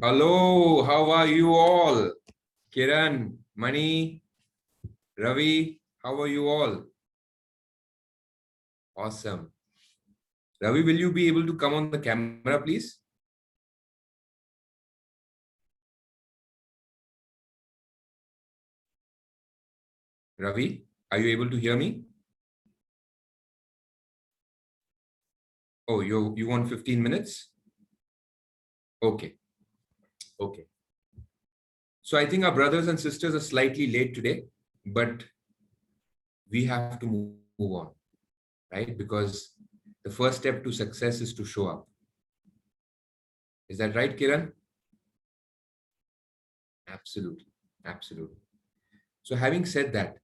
Hello, how are you all? Kiran, Mani, Ravi, how are you all? Awesome. Ravi, will you be able to come on the camera, please? Ravi, are you able to hear me? Oh, you want 15 minutes? Okay. Okay. So I think our brothers and sisters are slightly late today, but we have to move on, right? Because the first step to success is to show up. Is that right, Kiran? Absolutely. Absolutely. So having said that,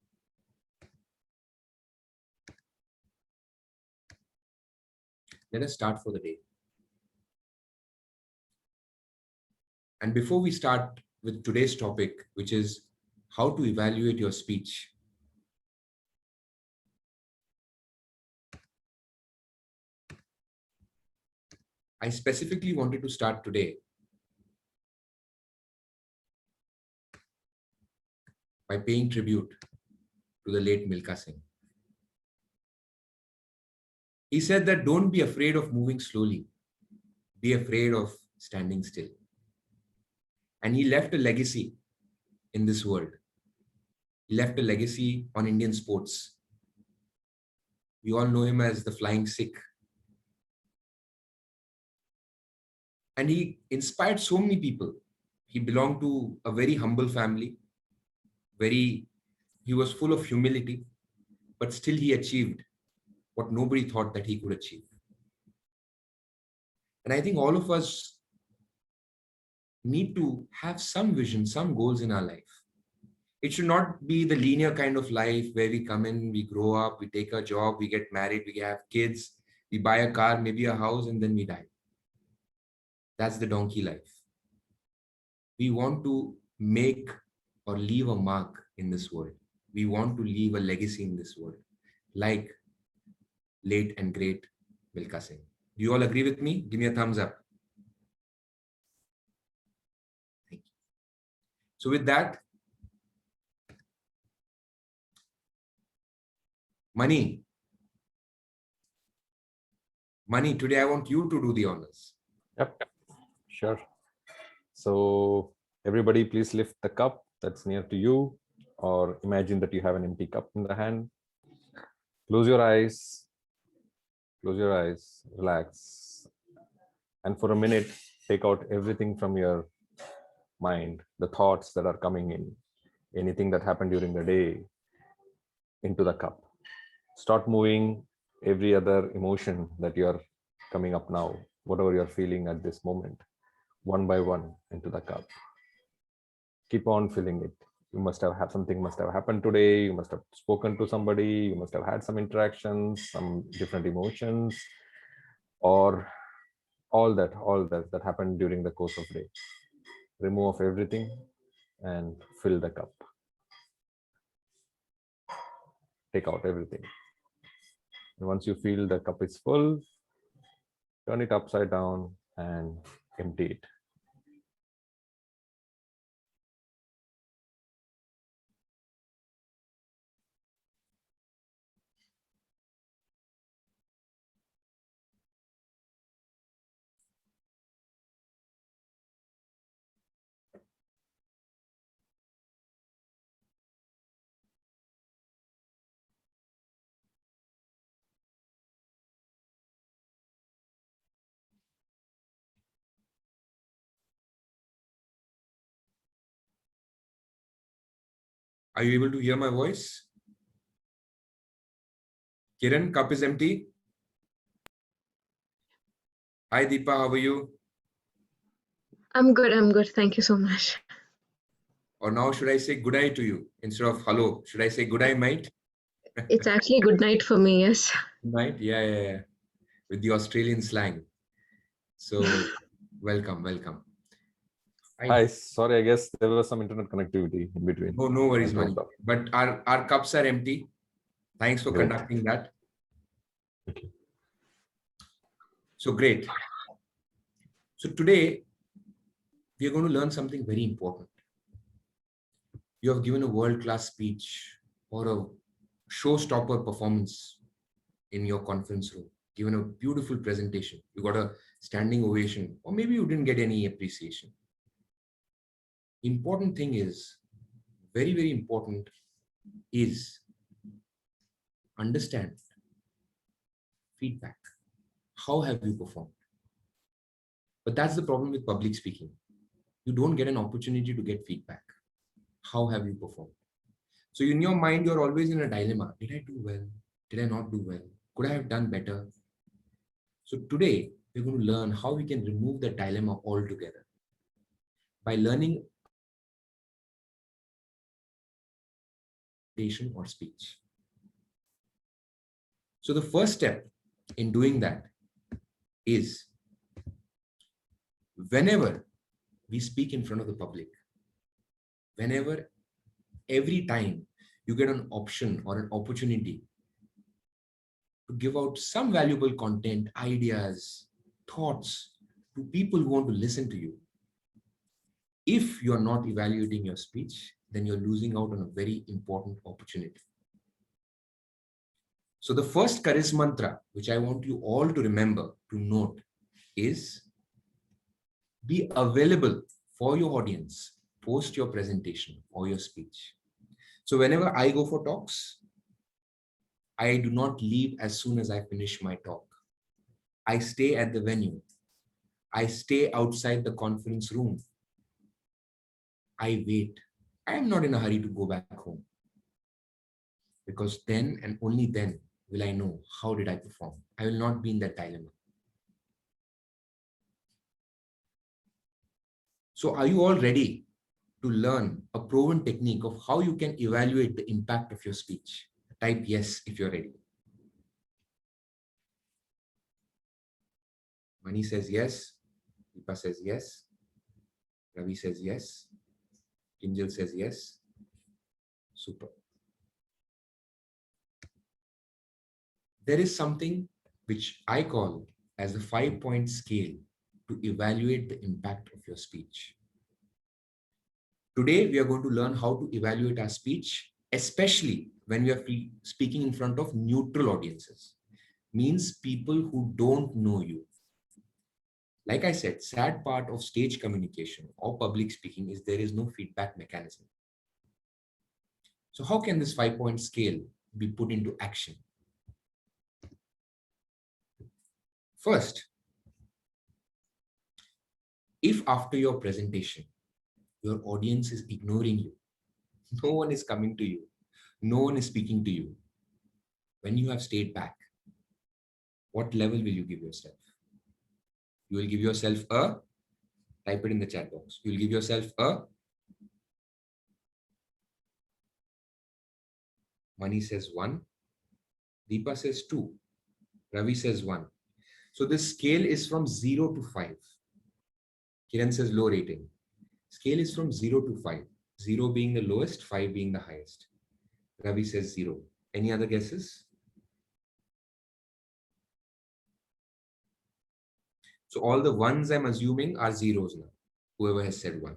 let us start for the day. And before we start with today's topic, which is how to evaluate your speech, I specifically wanted to start today by paying tribute to the late Milkha Singh. He said that don't be afraid of moving slowly, be afraid of standing still. And he left a legacy in this world. He left a legacy on Indian sports. We all know him as the Flying Sikh. And he inspired so many people. He belonged to a very humble family. He was full of humility, but still he achieved what nobody thought that he could achieve. And I think all of us need to have some vision, some goals in our life. It should not be the linear kind of life where we come in, we grow up, we take a job, we get married, we have kids, we buy a car, maybe a house, and then we die. That's the donkey life. We want to make or leave a mark in this world. We want to leave a legacy in this world, like late and great Milkha Singh. Do you all agree with me? Give me a thumbs up. Thank you. So with that, Mani, today I want you to do the honors. Yep, sure. So everybody please lift the cup that's near to you, or imagine that you have an empty cup in the hand. Close your eyes, relax. And for a minute, take out everything from your mind, the thoughts that are coming in, anything that happened during the day into the cup. Start moving every other emotion that you're coming up now, whatever you're feeling at this moment, one by one into the cup. Keep on filling it. You must have had something must have happened today. You must have spoken to somebody. You must have had some interactions, some different emotions, or all that happened during the course of the day. Remove everything and fill the cup. Take out everything. And once you feel the cup is full, turn it upside down and empty it. Are you able to hear my voice? Kiran, cup is empty. Hi Deepa, how are you? I'm good. Thank you so much. Or now should I say good eye to you instead of hello? Should I say good eye, mate? It's actually good night for me, yes. Good night? Yeah. With the Australian slang. So welcome. Hi, sorry, I guess there was some internet connectivity in between. Oh, no worries, man. But our cups are empty. Thanks for Great. conducting that. Okay. So great. So today we are going to learn something very important. You have given a world-class speech or a showstopper performance in your conference room, given a beautiful presentation. You got a standing ovation, or maybe you didn't get any appreciation. Important thing is, very, very important is understand feedback. How have you performed? But that's the problem with public speaking. You don't get an opportunity to get feedback. How have you performed? So in your mind, you're always in a dilemma. Did I do well? Did I not do well? Could I have done better? So today, we're going to learn how we can remove the dilemma altogether by learning presentation or speech. So the first step in doing that is whenever we speak in front of the public, whenever, every time you get an option or an opportunity to give out some valuable content, ideas, thoughts to people who want to listen to you, if you're not evaluating your speech, then you're losing out on a very important opportunity. So the first charisma mantra, which I want you all to remember, to note, is be available for your audience post your presentation or your speech. So whenever I go for talks, I do not leave as soon as I finish my talk. I stay at the venue. I stay outside the conference room. I wait. I am not in a hurry to go back home, because then and only then will I know how did I perform. I will not be in that dilemma. So are you all ready to learn a proven technique of how you can evaluate the impact of your speech? Type yes if you're ready. Mani says yes. Deepa says yes. Ravi says yes. Kinjal says yes. Super. There is something which I call as the 5-point scale to evaluate the impact of your speech. Today, we are going to learn how to evaluate our speech, especially when we are speaking in front of neutral audiences, means people who don't know you. Like I said, sad part of stage communication or public speaking is there is no feedback mechanism. So how can this 5-point scale be put into action? First, if after your presentation, your audience is ignoring you, no one is coming to you, no one is speaking to you, when you have stayed back, what level will you give yourself? You will give yourself a, type it in the chat box. You will give yourself a, Mani says 1, Deepa says 2, Ravi says 1. So this scale is from 0 to 5. Kiran says low rating. Scale is from 0 to 5. 0 being the lowest, 5 being the highest. Ravi says 0. Any other guesses? So all the ones I'm assuming are zeros now. Whoever has said 1.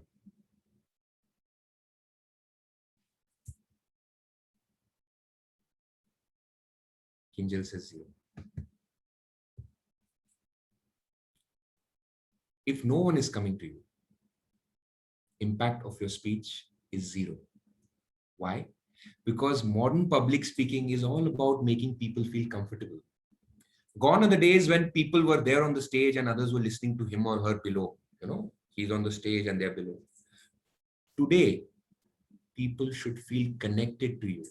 Kinjal says 0. If no one is coming to you, impact of your speech is 0. Why? Because modern public speaking is all about making people feel comfortable. Gone are the days when people were there on the stage and others were listening to him or her below. You know, he's on the stage and they're below. Today, people should feel connected to you.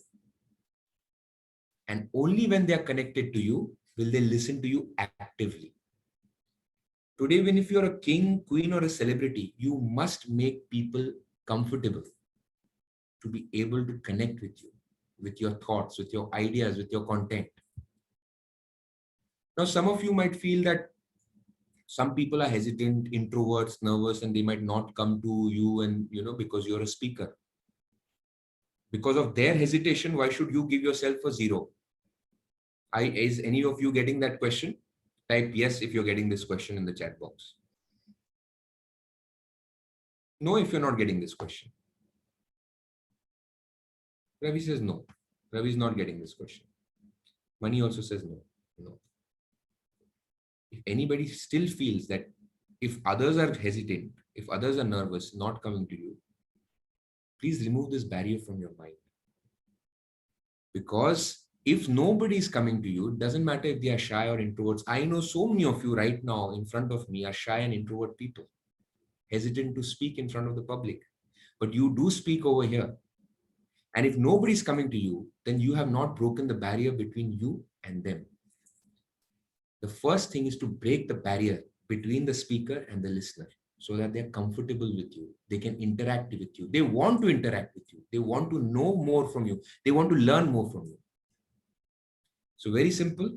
And only when they are connected to you will they listen to you actively. Today, when if you're a king, queen, or a celebrity, you must make people comfortable to be able to connect with you, with your thoughts, with your ideas, with your content. Now, some of you might feel that some people are hesitant, introverts, nervous, and they might not come to you and, because you're a speaker. Because of their hesitation, why should you give yourself a 0? Is any of you getting that question? Type yes if you're getting this question in the chat box. No, if you're not getting this question. Ravi says no. Ravi is not getting this question. Mani also says no. No. If anybody still feels that if others are hesitant, if others are nervous, not coming to you, please remove this barrier from your mind. Because if nobody is coming to you, it doesn't matter if they are shy or introverts. I know so many of you right now in front of me are shy and introvert people, hesitant to speak in front of the public. But you do speak over here. And if nobody is coming to you, then you have not broken the barrier between you and them. The first thing is to break the barrier between the speaker and the listener so that they're comfortable with you. They can interact with you. They want to interact with you. They want to know more from you. They want to learn more from you. So very simple.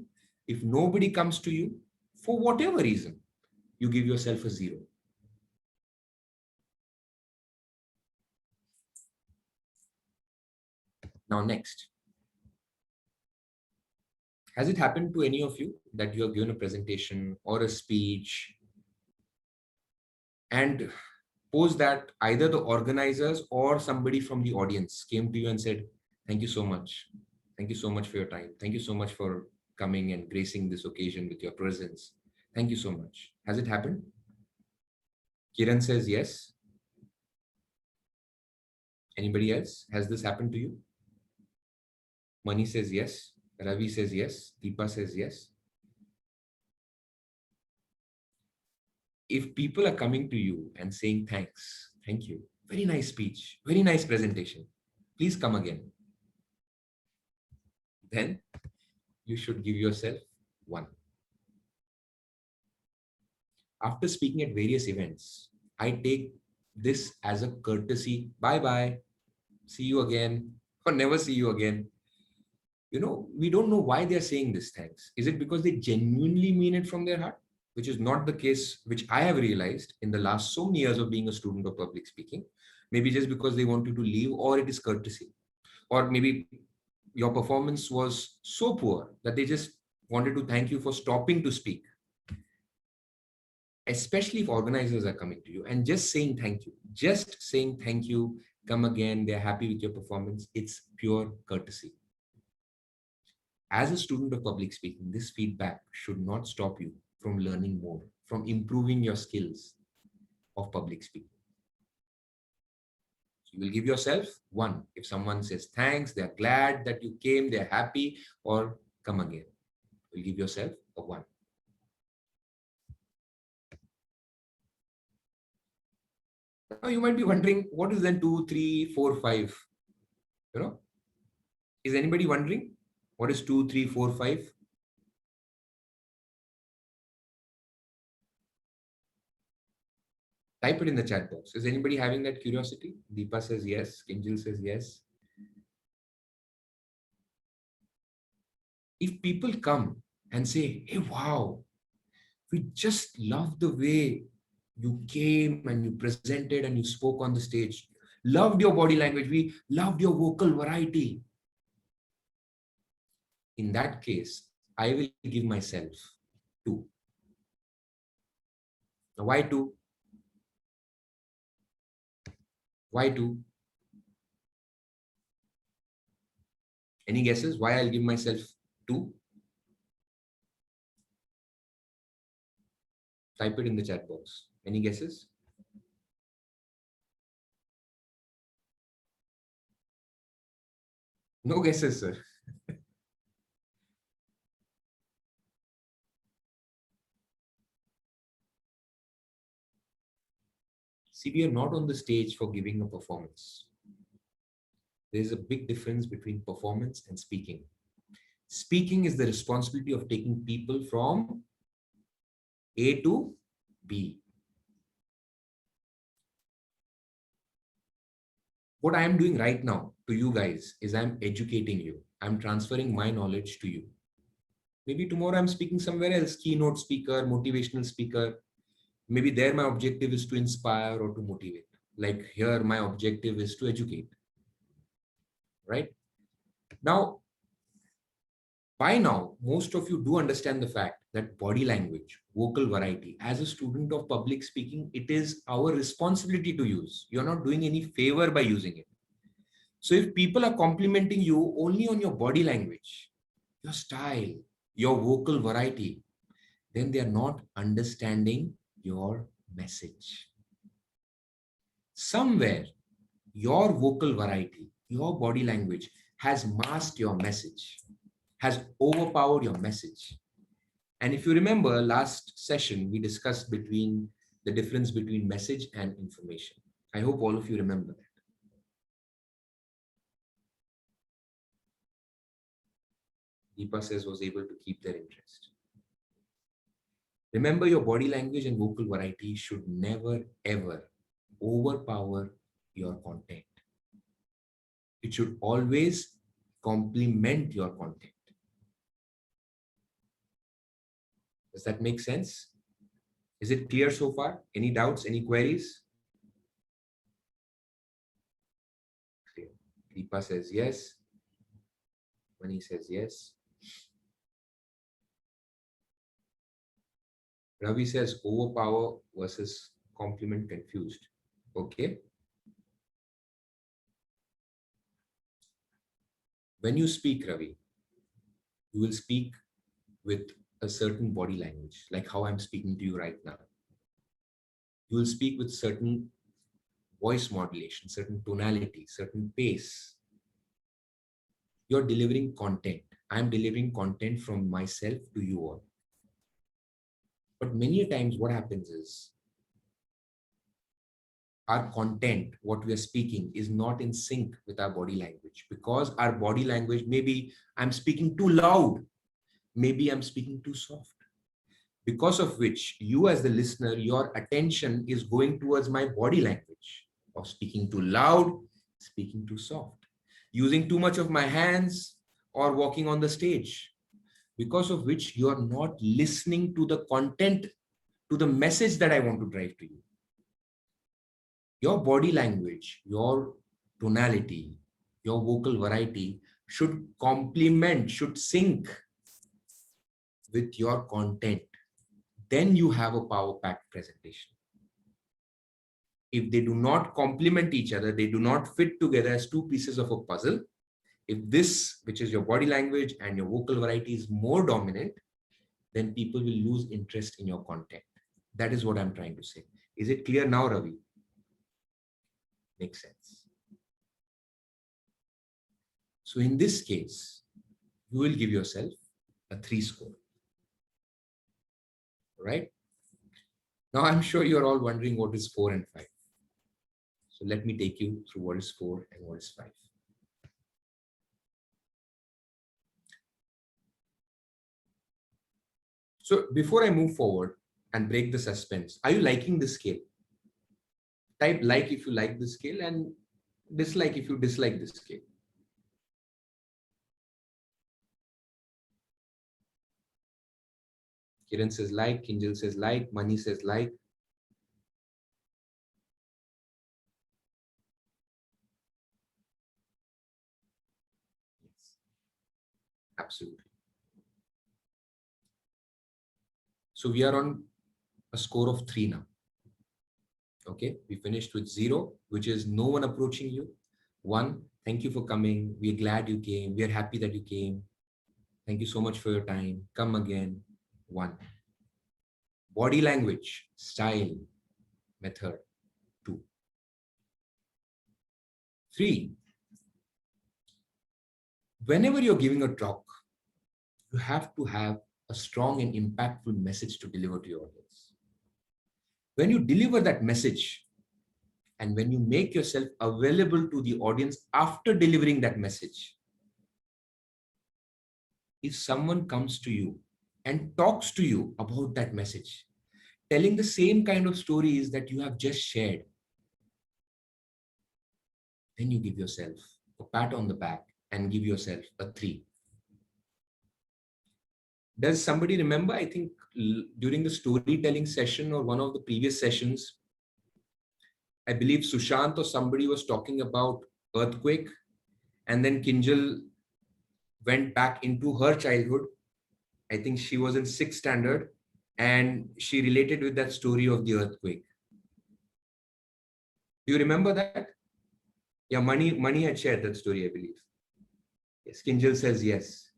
If nobody comes to you, for whatever reason, you give yourself a 0. Now next. Has it happened to any of you that you have given a presentation or a speech and post that either the organizers or somebody from the audience came to you and said, thank you so much. Thank you so much for your time. Thank you so much for coming and gracing this occasion with your presence. Thank you so much. Has it happened? Kiran says yes. Anybody else? Has this happened to you? Mani says yes. Ravi says yes. Deepa says yes. If people are coming to you and saying thanks, thank you, very nice speech, very nice presentation, please come again, then you should give yourself 1. After speaking at various events, I take this as a courtesy. Bye-bye. See you again or never see you again. You know, we don't know why they're saying this thanks. Is it because they genuinely mean it from their heart? Which is not the case, which I have realized in the last so many years of being a student of public speaking. Maybe just because they want you to leave, or it is courtesy. Or maybe your performance was so poor that they just wanted to thank you for stopping to speak. Especially if organizers are coming to you and just saying thank you, come again, they're happy with your performance. It's pure courtesy. As a student of public speaking, this feedback should not stop you from learning more, from improving your skills of public speaking. So you will give yourself 1. If someone says thanks, they're glad that you came, they're happy, or come again. You'll give yourself a 1. Now you might be wondering, what is then 2, 3, 4, 5? You know, is anybody wondering what is 2, 3, 4, 5? Type it in the chat box. Is anybody having that curiosity? Deepa says yes. Kinjal says yes. If people come and say, hey, wow, we just love the way you came and you presented and you spoke on the stage. Loved your body language. We loved your vocal variety. In that case, I will give myself 2. Now, why 2? Why 2? Any guesses why I'll give myself 2? Type it in the chat box. Any guesses? No guesses, sir. See, we are not on the stage for giving a performance. There is a big difference between performance and speaking. Speaking is the responsibility of taking people from A to B. What I am doing right now to you guys is I'm educating you. I'm transferring my knowledge to you. Maybe tomorrow I'm speaking somewhere else, keynote speaker, motivational speaker. Maybe there my objective is to inspire or to motivate. Like here, my objective is to educate. Right? Now, By now, most of you do understand the fact that body language, vocal variety, as a student of public speaking, it is our responsibility to use. You're not doing any favor by using it. So if people are complimenting you only on your body language, your style, your vocal variety, then they are not understanding your message. Somewhere, your vocal variety, your body language has masked your message, has overpowered your message. And if you remember last session, we discussed between the difference between message and information. I hope all of you remember that. Deepa says was able to keep their interest. Remember, your body language and vocal variety should never ever overpower your content. It should always complement your content. Does that make sense? Is it clear so far? Any doubts, any queries? Clear. Deepa says yes. Mani says yes. Ravi says overpower versus complement confused. Okay. When you speak, Ravi, you will speak with a certain body language, like how I'm speaking to you right now. You will speak with certain voice modulation, certain tonality, certain pace. You're delivering content. I'm delivering content from myself to you all. But many times what happens is our content, what we are speaking, is not in sync with our body language, because our body language, maybe I'm speaking too loud, maybe I'm speaking too soft, because of which you as the listener, your attention is going towards my body language of speaking too loud, speaking too soft, using too much of my hands, or walking on the stage, because of which you are not listening to the content, to the message that I want to drive to you. Your body language, your tonality, your vocal variety should complement, should sync with your content. Then you have a power-packed presentation. If they do not complement each other, they do not fit together as two pieces of a puzzle. If this, which is your body language and your vocal variety, is more dominant, then people will lose interest in your content. That is what I'm trying to say. Is it clear now, Ravi? Makes sense. So in this case, you will give yourself a 3 score. Right? Now I'm sure you're all wondering what is 4 and 5. So let me take you through what is 4 and what is 5. So before I move forward and break the suspense, are you liking the scale? Type like if you like the scale and dislike if you dislike the scale. Kiran says like, Kinjal says like, Mani says like. Yes, absolutely. So we are on a score of 3 now. Okay, we finished with 0, which is no one approaching you. 1, thank you for coming. We're glad you came. We're happy that you came. Thank you so much for your time. Come again. 1. Body language, style, method. 2. 3. Whenever you're giving a talk, you have to have a strong and impactful message to deliver to your audience. When you deliver that message, and when you make yourself available to the audience after delivering that message, if someone comes to you and talks to you about that message, telling the same kind of stories that you have just shared, then you give yourself a pat on the back and give yourself a 3. Does somebody remember, I think during the storytelling session or one of the previous sessions, I believe Sushant or somebody was talking about earthquake, and then Kinjal went back into her childhood. I think she was in sixth standard, and she related with that story of the earthquake. Do you remember that? Yeah, Mani had shared that story, I believe. Yes, Kinjal says yes.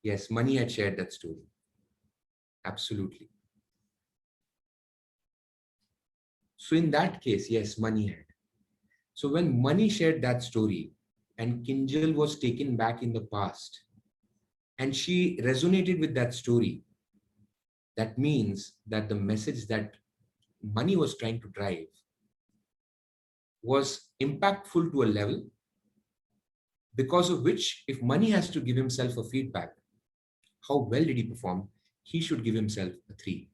Yes, Mani had shared that story. Absolutely. So in that case, yes, Mani had. So when Mani shared that story and Kinjal was taken back in the past and she resonated with that story, that means that the message that Mani was trying to drive was impactful to a level because of which, if Mani has to give himself a feedback, how well did he perform? He should give himself a 3.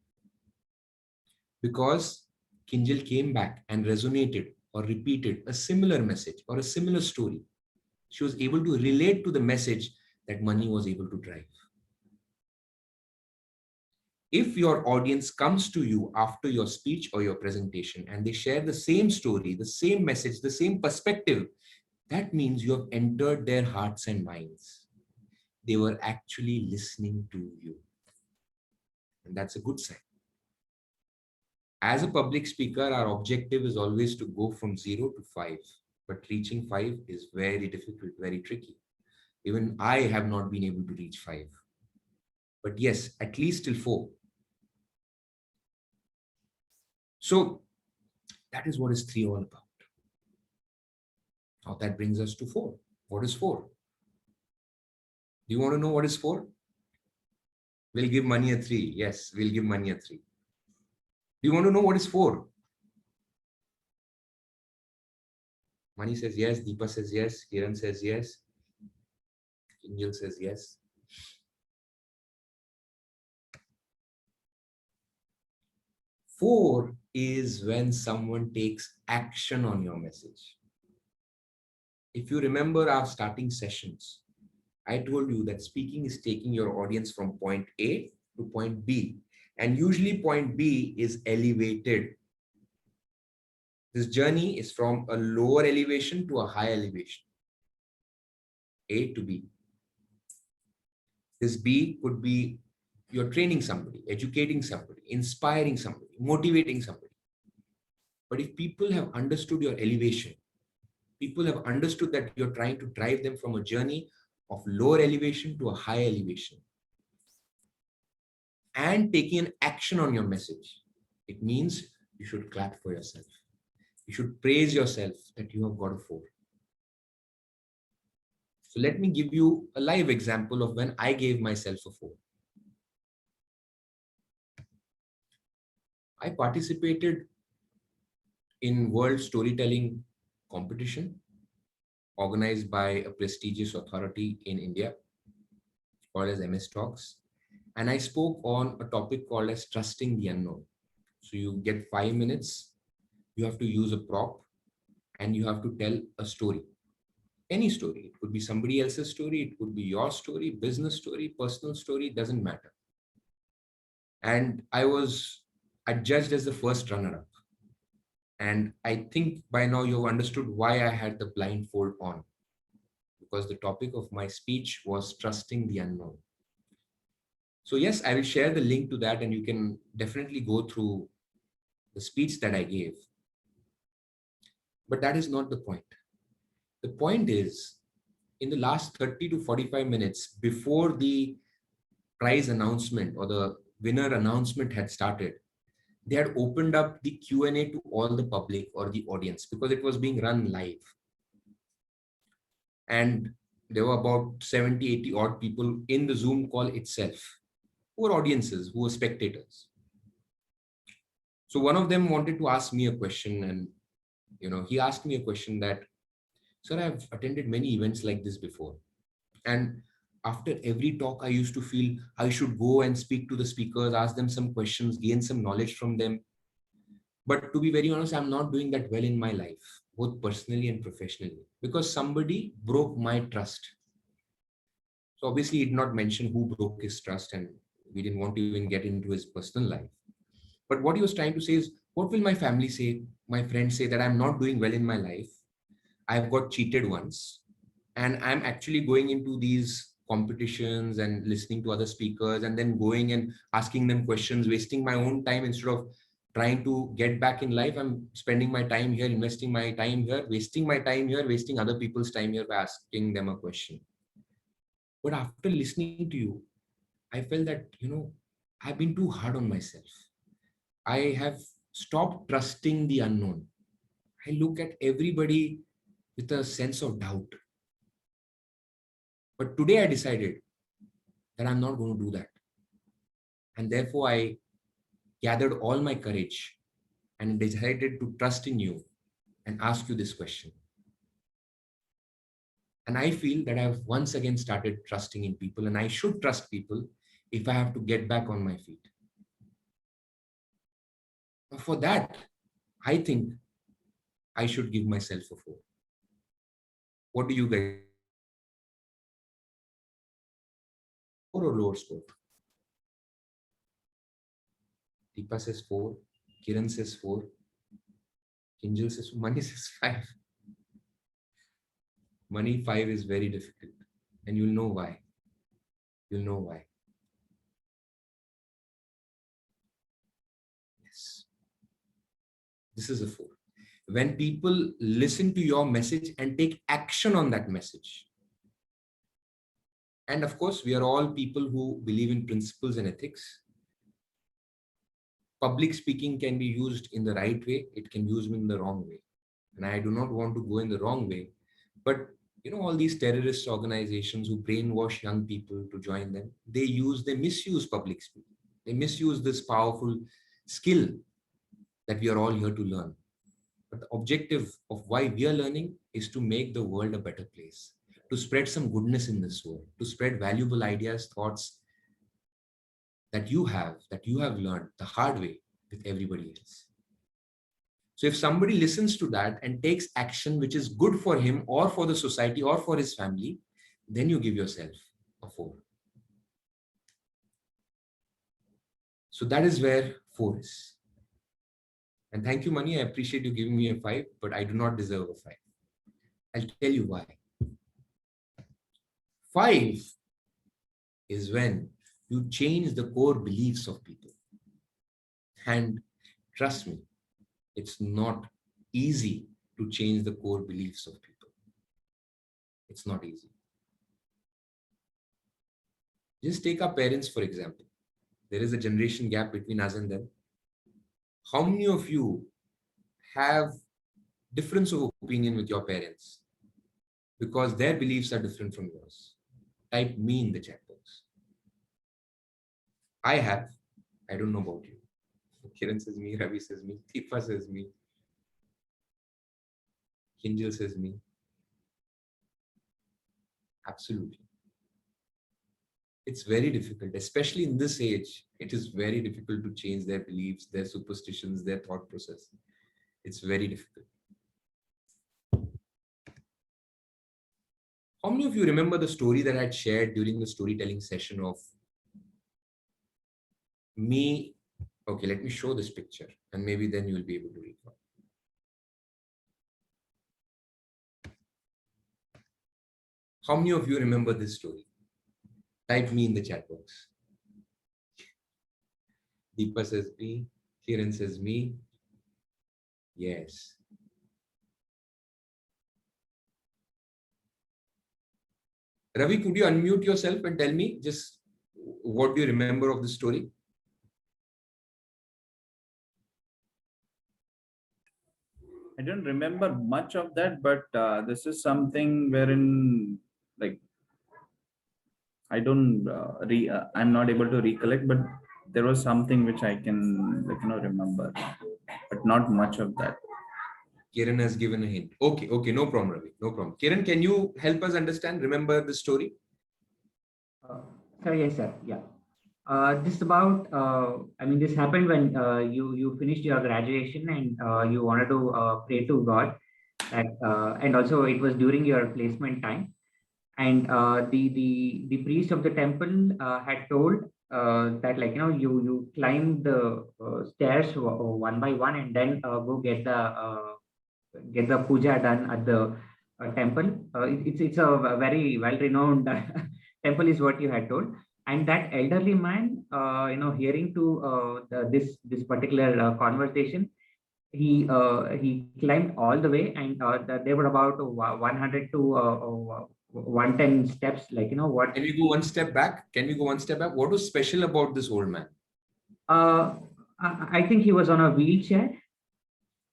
Because Kinjal came back and resonated or repeated a similar message or a similar story. She was able to relate to the message that Mani was able to drive. If your audience comes to you after your speech or your presentation and they share the same story, the same message, the same perspective, that means you have entered their hearts and minds. They were actually listening to you. And that's a good sign. As a public speaker, our objective is always to go from 0 to 5, but reaching 5 is very difficult, very tricky. Even I have not been able to reach 5. But yes, at least till 4. So that is what is 3 all about. Now that brings us to 4. What is 4? Do you want to know what is 4? We'll give Mani a 3. Yes, we'll give Mani a 3. Do you want to know what is 4? Mani says yes, Deepa says yes, Kiran says yes, Kinjal says yes. 4 is when someone takes action on your message. If you remember our starting sessions, I told you that speaking is taking your audience from point A to point B. And usually point B is elevated. This journey is from a lower elevation to a high elevation. A to B. This B could be you're training somebody, educating somebody, inspiring somebody, motivating somebody. But if people have understood your elevation, people have understood that you're trying to drive them from a journey of lower elevation to a high elevation and taking an action on your message, it means you should clap for yourself. You should praise yourself that you have got a 4. So let me give you a live example of when I gave myself a 4. I participated in World Storytelling Competition organized by a prestigious authority in India called as MS Talks. And I spoke on a topic called as trusting the unknown. So you get 5 minutes, you have to use a prop, and you have to tell a story. Any story. It could be somebody else's story, it could be your story, business story, personal story, doesn't matter. And I was adjudged as the first runner-up. And I think by now you've understood why I had the blindfold on. Because the topic of my speech was trusting the unknown. So yes, I will share the link to that and you can definitely go through the speech that I gave. But that is not the point. The point is, in the last 30 to 45 minutes before the prize announcement or the winner announcement had started, they had opened up the Q&A to all the public or the audience because it was being run live. And there were about 70, 80 odd people in the Zoom call itself, who were audiences, who were spectators. So one of them wanted to ask me a question and, he asked me a question that, sir, I've attended many events like this before. And after every talk, I used to feel I should go and speak to the speakers, ask them some questions, gain some knowledge from them. But to be very honest, I'm not doing that well in my life, both personally and professionally, because somebody broke my trust. So obviously he did not mention who broke his trust and we didn't want to even get into his personal life. But what he was trying to say is, what will my family say, my friends say that I'm not doing well in my life? I've got cheated once. And I'm actually going into these competitions and listening to other speakers and then going and asking them questions, wasting my own time instead of trying to get back in life. I'm spending my time here, investing my time here, wasting my time here, wasting other people's time here by asking them a question. But after listening to you, I felt that, I've been too hard on myself. I have stopped trusting the unknown. I look at everybody with a sense of doubt. But today I decided that I'm not going to do that. And therefore I gathered all my courage and decided to trust in you and ask you this question. And I feel that I've once again started trusting in people, and I should trust people if I have to get back on my feet. For that, I think I should give myself a 4. What do you guys? 4 or lower score? Deepa says 4. Kiran says 4. Kinjal says, Mani says 5. Mani, 5 is very difficult. And you'll know why. You'll know why. Yes. This is a 4. When people listen to your message and take action on that message. And of course, we are all people who believe in principles and ethics. Public speaking can be used in the right way. It can be used in the wrong way. And I do not want to go in the wrong way. But all these terrorist organizations who brainwash young people to join them, they misuse public speaking. They misuse this powerful skill that we are all here to learn. But the objective of why we are learning is to make the world a better place, to spread some goodness in this world, to spread valuable ideas, thoughts that you have learned the hard way with everybody else. So if somebody listens to that and takes action which is good for him or for the society or for his family, then you give yourself a 4. So that is where 4 is. And thank you, Mani. I appreciate you giving me a 5, but I do not deserve a 5. I'll tell you why. 5 is when you change the core beliefs of people. And trust me, it's not easy to change the core beliefs of people. It's not easy. Just take our parents, for example. There is a generation gap between us and them. How many of you have difference of opinion with your parents because their beliefs are different from yours? Type me in the chat box. I have. I don't know about you. Kiran says me, Ravi says me, Deepa says me, Kinjal says me. Absolutely. It's very difficult, especially in this age. It is very difficult to change their beliefs, their superstitions, their thought process. It's very difficult. How many of you remember the story that I had shared during the storytelling session of me? Okay, let me show this picture and maybe then you will be able to recall. How many of you remember this story? Type me in the chat box. Deepa says me. Kiran says me. Yes. Ravi, could you unmute yourself and tell me just what do you remember of the story? I don't remember much of that, but this is something wherein, like, I'm not able to recollect, but there was something which I can, remember, but not much of that. Kiran has given a hint. Okay, no problem, Ravi, no problem. Kiran, can you help us remember the story? Sir, yes, sir. Yeah. This about, this happened when you finished your graduation and you wanted to pray to God. And also it was during your placement time. And the priest of the temple had told that, you climb the stairs one by one and then go get the puja done at the temple. It's a very well-renowned temple, is what you had told. And that elderly man, hearing to this particular conversation, he climbed all the way, and they were about 100 to 110 steps. What Can we go one step back? Can we go one step back? What was special about this old man? I think he was on a wheelchair,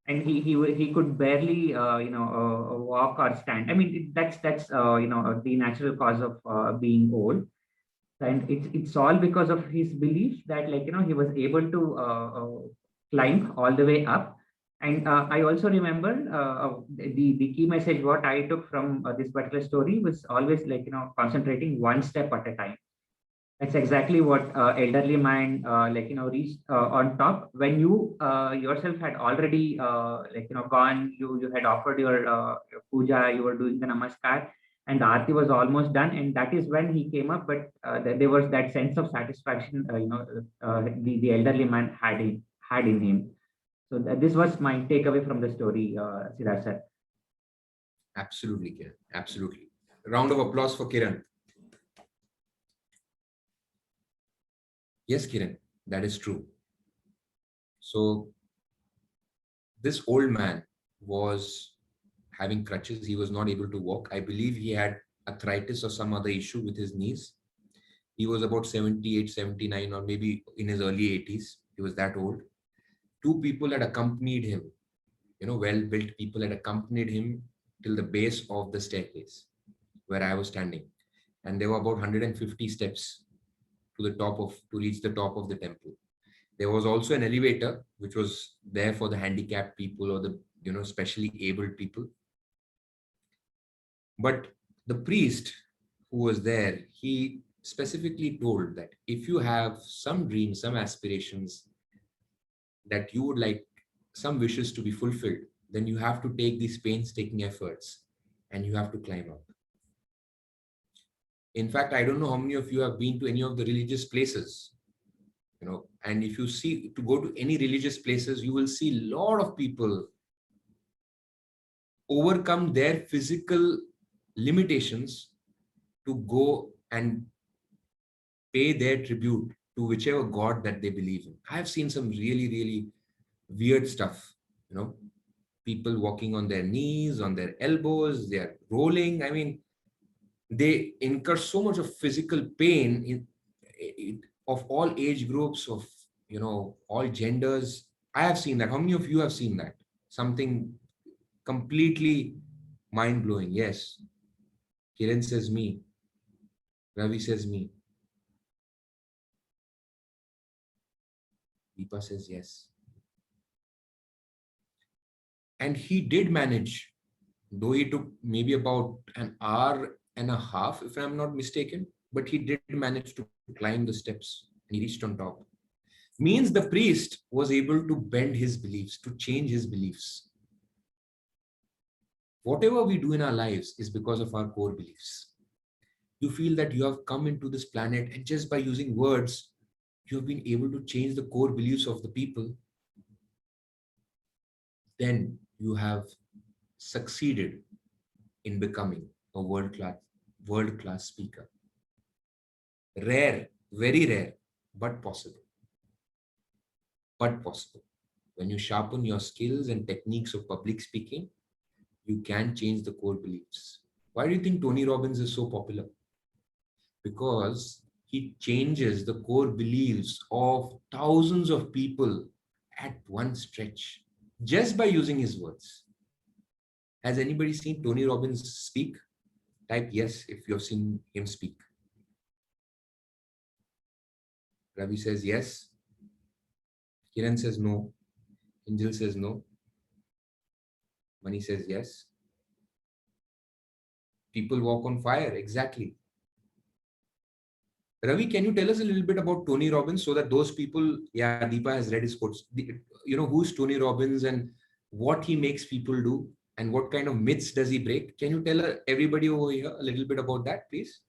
and he could barely walk or stand. I mean, that's the natural cause of being old, and it's all because of his belief that he was able to climb all the way up. And I also remember the key message what I took from this particular story was always concentrating one step at a time. That's exactly what elderly man reached on top when you yourself had already gone. You had offered your puja, you were doing the namaskar, and the aarti was almost done, and that is when he came up. But there was that sense of satisfaction the elderly man had in him. So this was my takeaway from the story, Siddharth sir. Absolutely, Kiran. Absolutely. Round of applause for Kiran. Yes, Kiran, that is true. So this old man was having crutches. He was not able to walk. I believe he had arthritis or some other issue with his knees. He was about 78, 79, or maybe in his early 80s. He was that old. Two people had accompanied him, well-built people had accompanied him till the base of the staircase where I was standing. And there were about 150 steps to reach the top of the temple. There was also an elevator which was there for the handicapped people or the specially abled people. But the priest who was there, he specifically told that if you have some dreams, some aspirations that you would like, some wishes to be fulfilled, then you have to take these painstaking efforts and you have to climb up. In fact, I don't know how many of you have been to any of the religious places, and if you see to go to any religious places, you will see a lot of people overcome their physical limitations to go and pay their tribute to whichever God that they believe in. I have seen some really, really weird stuff, people walking on their knees, on their elbows, they are rolling. I mean, they incur so much of physical pain of all age groups, of all genders. I have seen that. How many of you have seen that? Something completely mind-blowing. Yes. Kiran says me. Ravi says me. Deepa says yes. And he did manage, though he took maybe about an hour and a half, if I'm not mistaken, but he did manage to climb the steps and he reached on top. Means the priest was able to bend his beliefs, to change his beliefs. Whatever we do in our lives is because of our core beliefs. You feel that you have come into this planet and just by using words, you have been able to change the core beliefs of the people. Then you have succeeded in becoming a world-class speaker. Rare, very rare, but possible. But possible. When you sharpen your skills and techniques of public speaking, you can change the core beliefs. Why do you think Tony Robbins is so popular? Because he changes the core beliefs of thousands of people at one stretch, just by using his words. Has anybody seen Tony Robbins speak? Type yes if you've seen him speak. Ravi says yes. Kiran says no. Angel says no. Mani says yes. People walk on fire. Exactly. Ravi, can you tell us a little bit about Tony Robbins so that those people, yeah, Deepa has read his quotes. Who's Tony Robbins and what he makes people do and what kind of myths does he break? Can you tell everybody over here a little bit about that, please?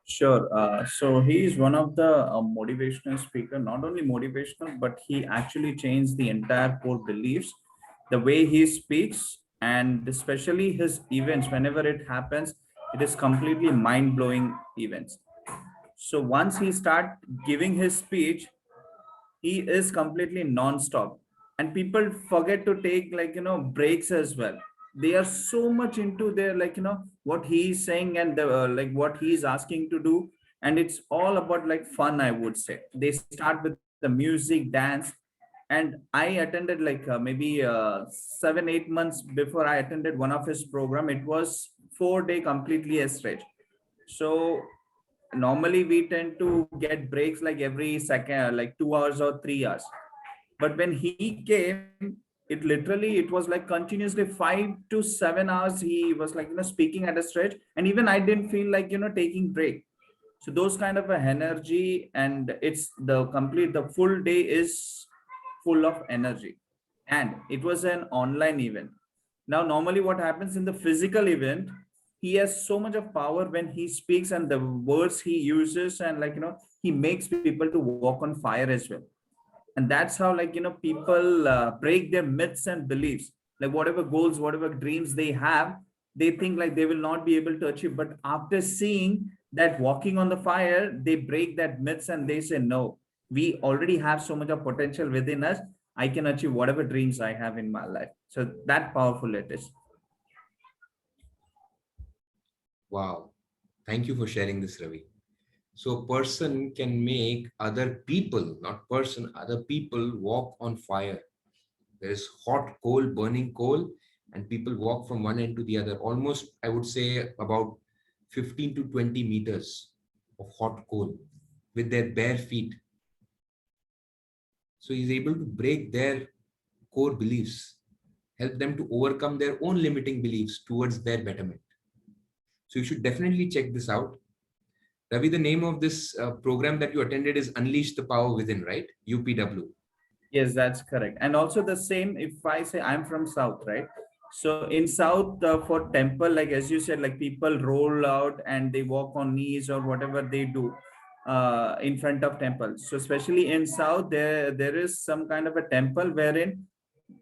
Sure. So he is one of the motivational speaker, not only motivational, but he actually changed the entire core beliefs. The way he speaks, And especially his events, whenever it happens, it is completely mind-blowing events. So once he start giving his speech, he is completely non-stop, and people forget to take, like, breaks as well. They are so much into their, like, what he is saying, and the, like, what he is asking to do. And it's all about like fun, I would say. They start with the music, dance. And I attended like maybe 7 8 months before I attended one of his program. It was 4 day completely a stretch. So normally we tend to get breaks like every second, like 2 hours or 3 hours. But when he came, it literally, it was like continuously 5 to 7 hours. He was like, speaking at a stretch, and even I didn't feel like, taking break. So those kind of a energy, and it's the full day is full of energy. And it was an online event. Now normally what happens in the physical event, he has so much of power when he speaks, and the words he uses, and like, he makes people to walk on fire as well. And that's how, like, people break their myths and beliefs. Like whatever goals, whatever dreams they have, they think like they will not be able to achieve. But after seeing that walking on the fire, they break that myths, and they say, no, we already have so much of potential within us. I can achieve whatever dreams I have in my life. So that powerful it is. Wow. Thank you for sharing this, Ravi. So a person can make other people, not person, other people walk on fire. There is hot coal, burning coal, and people walk from one end to the other, almost, I would say, about 15 to 20 meters of hot coal with their bare feet. So he's able to break their core beliefs, help them to overcome their own limiting beliefs towards their betterment. So you should definitely check this out. Ravi, the name of this program that you attended is Unleash the Power Within, right? UPW. Yes, that's correct. And also the same, if I say I'm from South, right? So in South, for temple, like as you said, like people roll out and they walk on knees or whatever they do in front of temple. So especially in South, there is some kind of a temple wherein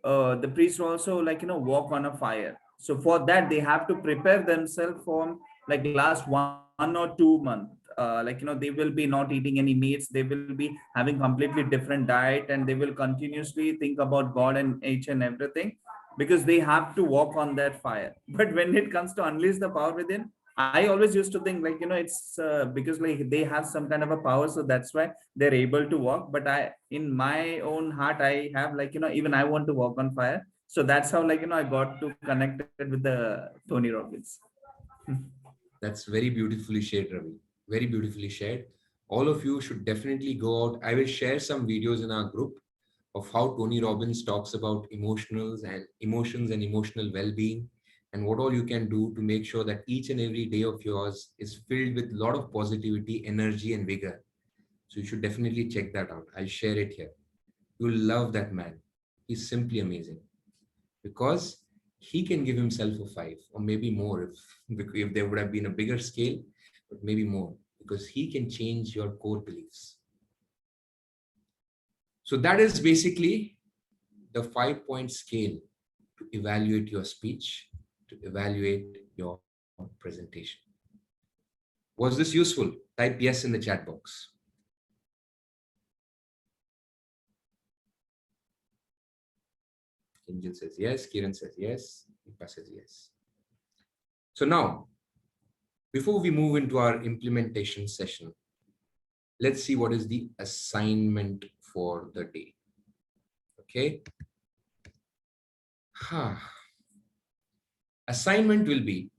the priest also, like, walk on a fire. So for that, they have to prepare themselves from like last 1 or 2 months. Like, they will be not eating any meats. They will be having completely different diet, and they will continuously think about God and each and everything, because they have to walk on that fire. But when it comes to unleash the power within, I always used to think like, it's because like they have some kind of a power, so that's why they're able to walk. But I, in my own heart, I have like, even I want to walk on fire. So that's how, like, I got to connected with the Tony Robbins. That's very beautifully shared, Ravi. Very beautifully shared. All of you should definitely go out. I will share some videos in our group of how Tony Robbins talks about emotions and emotional well-being, and what all you can do to make sure that each and every day of yours is filled with a lot of positivity, energy, and vigor. So you should definitely check that out. I'll share it here. You'll love that man. He's simply amazing because he can give himself a 5 or maybe more if there would have been a bigger scale, but maybe more, because he can change your core beliefs. So that is basically the 5-point scale to evaluate your speech, to evaluate your presentation. Was this useful? Type yes in the chat box. Angel says yes, Kiran says yes, Deepa says yes. So now, before we move into our implementation session, let's see what is the assignment for the day. Okay. Assignment will be,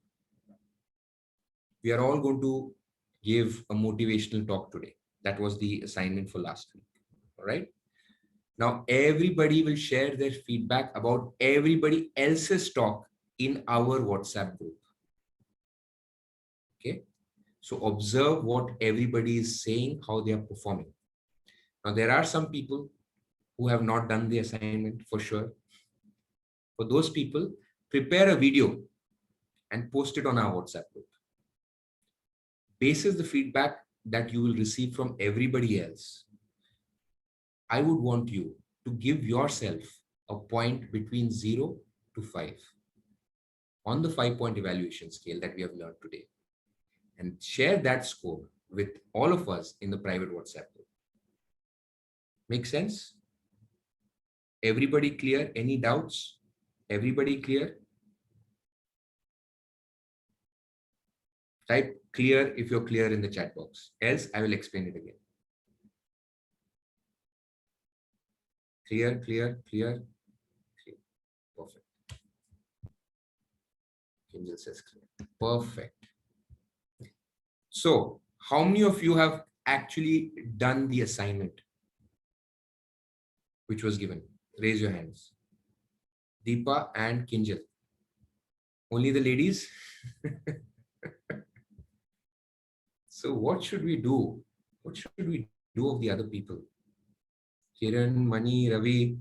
we are all going to give a motivational talk today. That was the assignment for last week. All right. Now, everybody will share their feedback about everybody else's talk in our WhatsApp group. Okay. So observe what everybody is saying, how they are performing. Now, there are some people who have not done the assignment for sure. For those people, prepare a video and post it on our WhatsApp group. Basis the feedback that you will receive from everybody else, I would want you to give yourself a point between 0 to 5. on the 5-point evaluation scale that we have learned today, and share that score with all of us in the private WhatsApp group. Make sense? Everybody clear? Any doubts? Everybody clear? Type clear if you're clear in the chat box. Else, I will explain it again. Clear, clear, clear, clear. Perfect. Angel says clear. Perfect. So, how many of you have actually done the assignment which was given? Raise your hands. Deepa and Kinjal. Only the ladies? So what should we do? What should we do of the other people? Kiran, Mani, Ravi.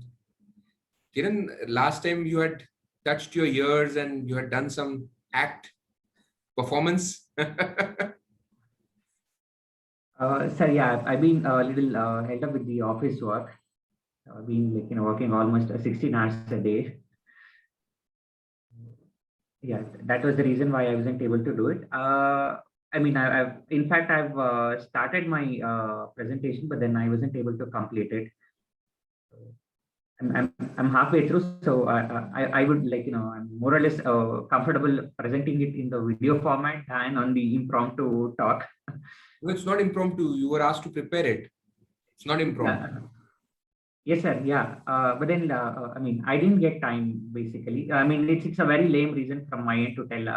Kiran, last time you had touched your ears and you had done some act performance. Sir, yeah, I've been a little held up with the office work. I've been working almost 16 hours a day. Yeah, that was the reason why I wasn't able to do it. I've in fact I've started my presentation, but then I wasn't able to complete it. I'm halfway through, so I would I'm more or less comfortable presenting it in the video format and on the impromptu talk. No, it's not impromptu. You were asked to prepare it. It's not impromptu. Yes, sir. Yeah. But then, I didn't get time basically. It's a very lame reason from my end to tell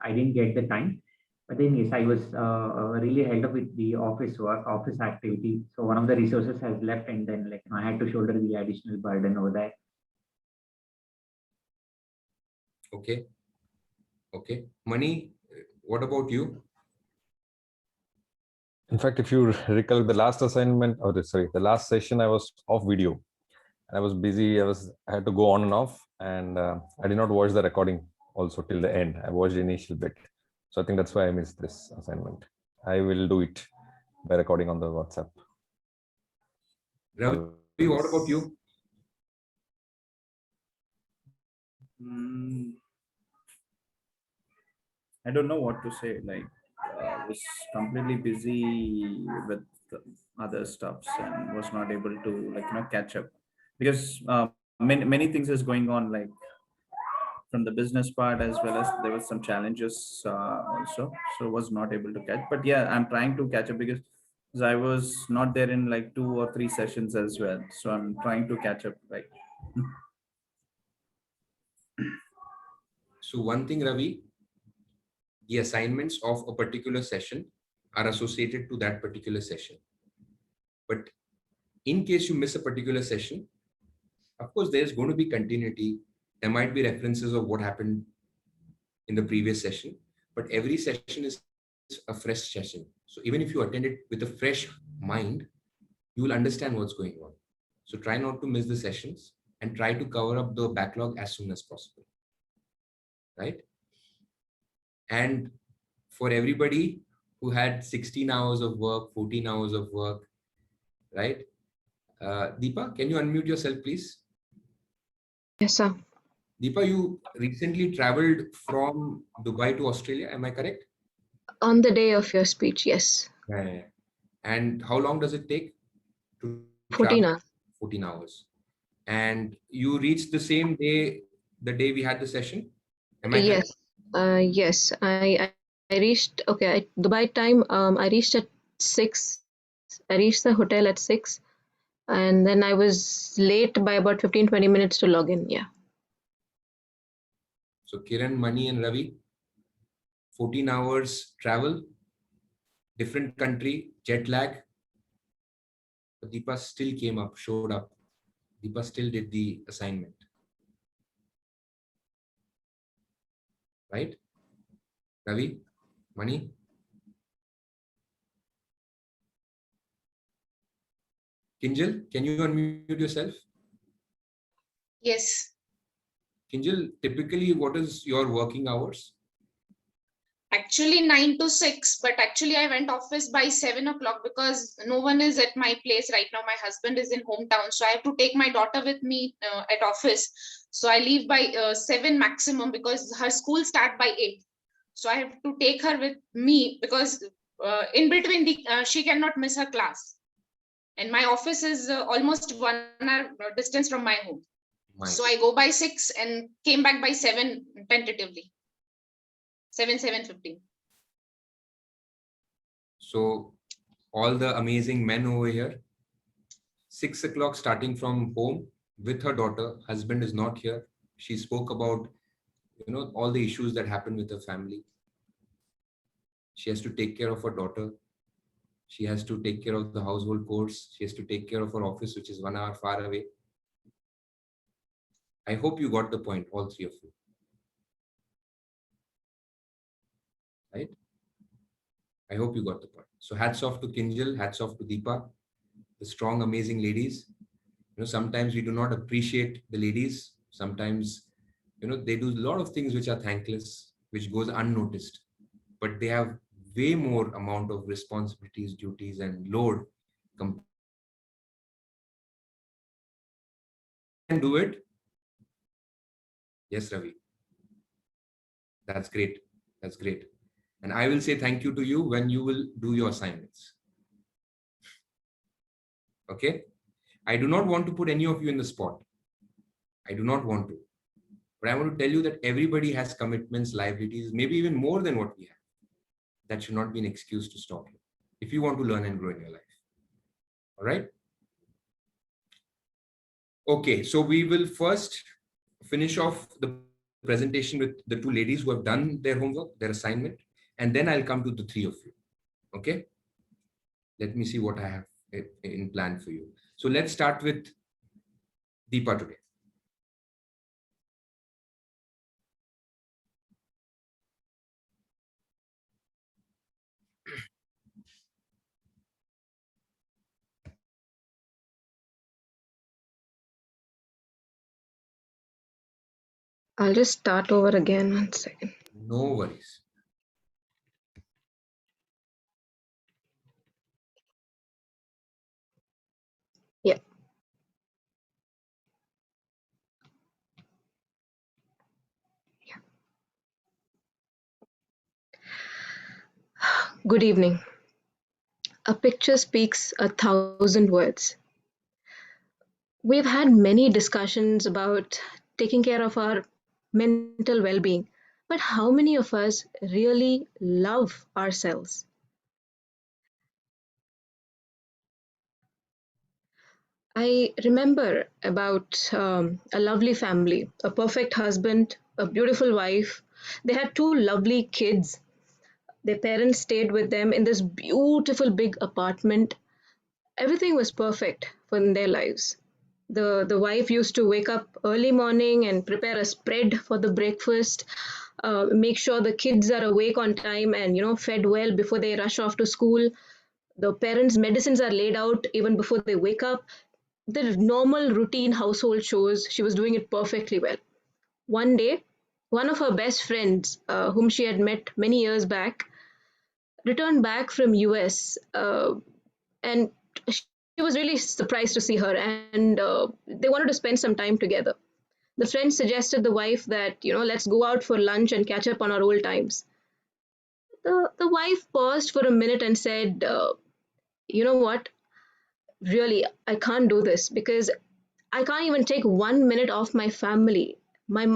I didn't get the time. But then, yes, I was really held up with the office work, office activity. So one of the resources has left, and then I had to shoulder the additional burden over there. Okay. Okay. Mani, what about you? In fact, if you recall the last assignment, or the last session, I was off video. I was busy. I had to go on and off, and I did not watch the recording also till the end. I watched the initial bit. So I think that's why I missed this assignment. I will do it by recording on the WhatsApp. Ravi, what about you? I don't know what to say. I was completely busy with other stuffs and was not able to catch up because many things is going on from the business part, as well as there was some challenges also, so was not able to catch. But yeah, I'm trying to catch up because I was not there in 2 or 3 sessions as well, so I'm trying to catch up. So one thing, Ravi, the assignments of a particular session are associated to that particular session. But in case you miss a particular session, of course, there's going to be continuity. There might be references of what happened in the previous session, but every session is a fresh session. So even if you attend it with a fresh mind, you will understand what's going on. So try not to miss the sessions and try to cover up the backlog as soon as possible. Right? And for everybody who had 16 hours of work, 14 hours of work, right? Deepa, can you unmute yourself, please? Yes, sir. Deepa, you recently traveled from Dubai to Australia, am I correct? On the day of your speech, yes. Yeah. And how long does it take to 14 travel? hours. 14 hours. And you reached the same day, the day we had the session? Am I correct? Yes. I reached, Dubai time, I reached at 6. I reached the hotel at 6. And then I was late by about 15-20 minutes to log in. Yeah. So Kiran, Mani and Ravi, 14 hours travel, different country, jet lag. But Deepa still came up, showed up. Deepa still did the assignment. Right? Ravi, Mani? Kinjal, can you unmute yourself? Yes, Kinjal, typically, what is your working hours? Actually 9 to 6, but actually I went office by 7 o'clock because no one is at my place right now. My husband is in hometown, so I have to take my daughter with me at office. So I leave by 7 maximum because her school start by 8. So I have to take her with me because in between she cannot miss her class. And my office is almost 1 hour distance from my home. So I go by 6 and came back by 7 tentatively. 7:15. So all the amazing men over here, 6 o'clock starting from home with her daughter. Husband is not here. She spoke about, all the issues that happen with her family. She has to take care of her daughter. She has to take care of the household chores. She has to take care of her office, which is 1 hour far away. I hope you got the point, all three of you. Right? I hope you got the point. So hats off to Kinjal, hats off to Deepa, the strong, amazing ladies. Sometimes we do not appreciate the ladies. Sometimes, they do a lot of things which are thankless, which goes unnoticed, but they have way more amount of responsibilities, duties, and load. Can do it. Yes, Ravi. That's great. That's great. And I will say thank you to you when you will do your assignments. Okay. I do not want to put any of you in the spot. I do not want to. But I want to tell you that everybody has commitments, liabilities, maybe even more than what we have. That should not be an excuse to stop you if you want to learn and grow in your life. All right. Okay. So we will first finish off the presentation with the two ladies who have done their homework, their assignment, and then I'll come to the three of you. Okay. Let me see what I have in plan for you. So let's start with Deepa today. I'll just start over again. 1 second. No worries. Yeah. Good evening. A picture speaks 1,000 words. We've had many discussions about taking care of our mental well being, but how many of us really love ourselves? I remember about a lovely family, a perfect husband, a beautiful wife. They had two lovely kids. Their parents stayed with them in this beautiful big apartment. Everything was perfect for in their lives. The wife used to wake up early morning and prepare a spread for the breakfast, make sure the kids are awake on time and fed well before they rush off to school. The parents' medicines are laid out even before they wake up. The normal routine household chores, she was doing it perfectly well. One day, one of her best friends, whom she had met many years back, returned back from US, and she was really surprised to see her, and they wanted to spend some time together. The friend suggested the wife that let's go out for lunch and catch up on our old times. The wife paused for a minute and said, you know what, really, I can't do this because I can't even take 1 minute off my family. My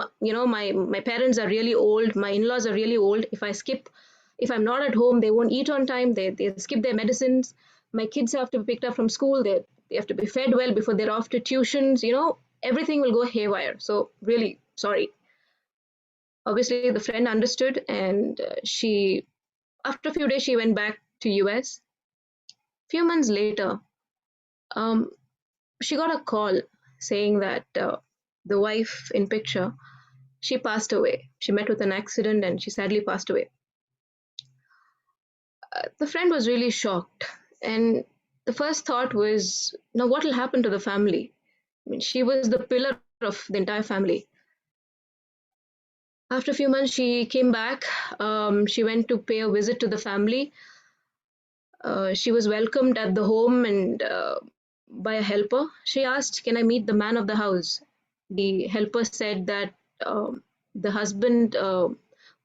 parents are really old. My in-laws are really old. If I'm not at home, they won't eat on time. They skip their medicines. My kids have to be picked up from school. They have to be fed well before they're off to tuitions. Everything will go haywire. So really sorry. Obviously, the friend understood, and she, after a few days, she went back to US. Few months later, um, she got a call saying that the wife in picture, she passed away. She met with an accident and she sadly passed away. The friend was really shocked, and the first thought was, now what will happen to the family? I mean, she was the pillar of the entire family. After a few months, she came back. She went to pay a visit to the family. She was welcomed at the home and by a helper. She asked, "Can I meet the man of the house?" The helper said that the husband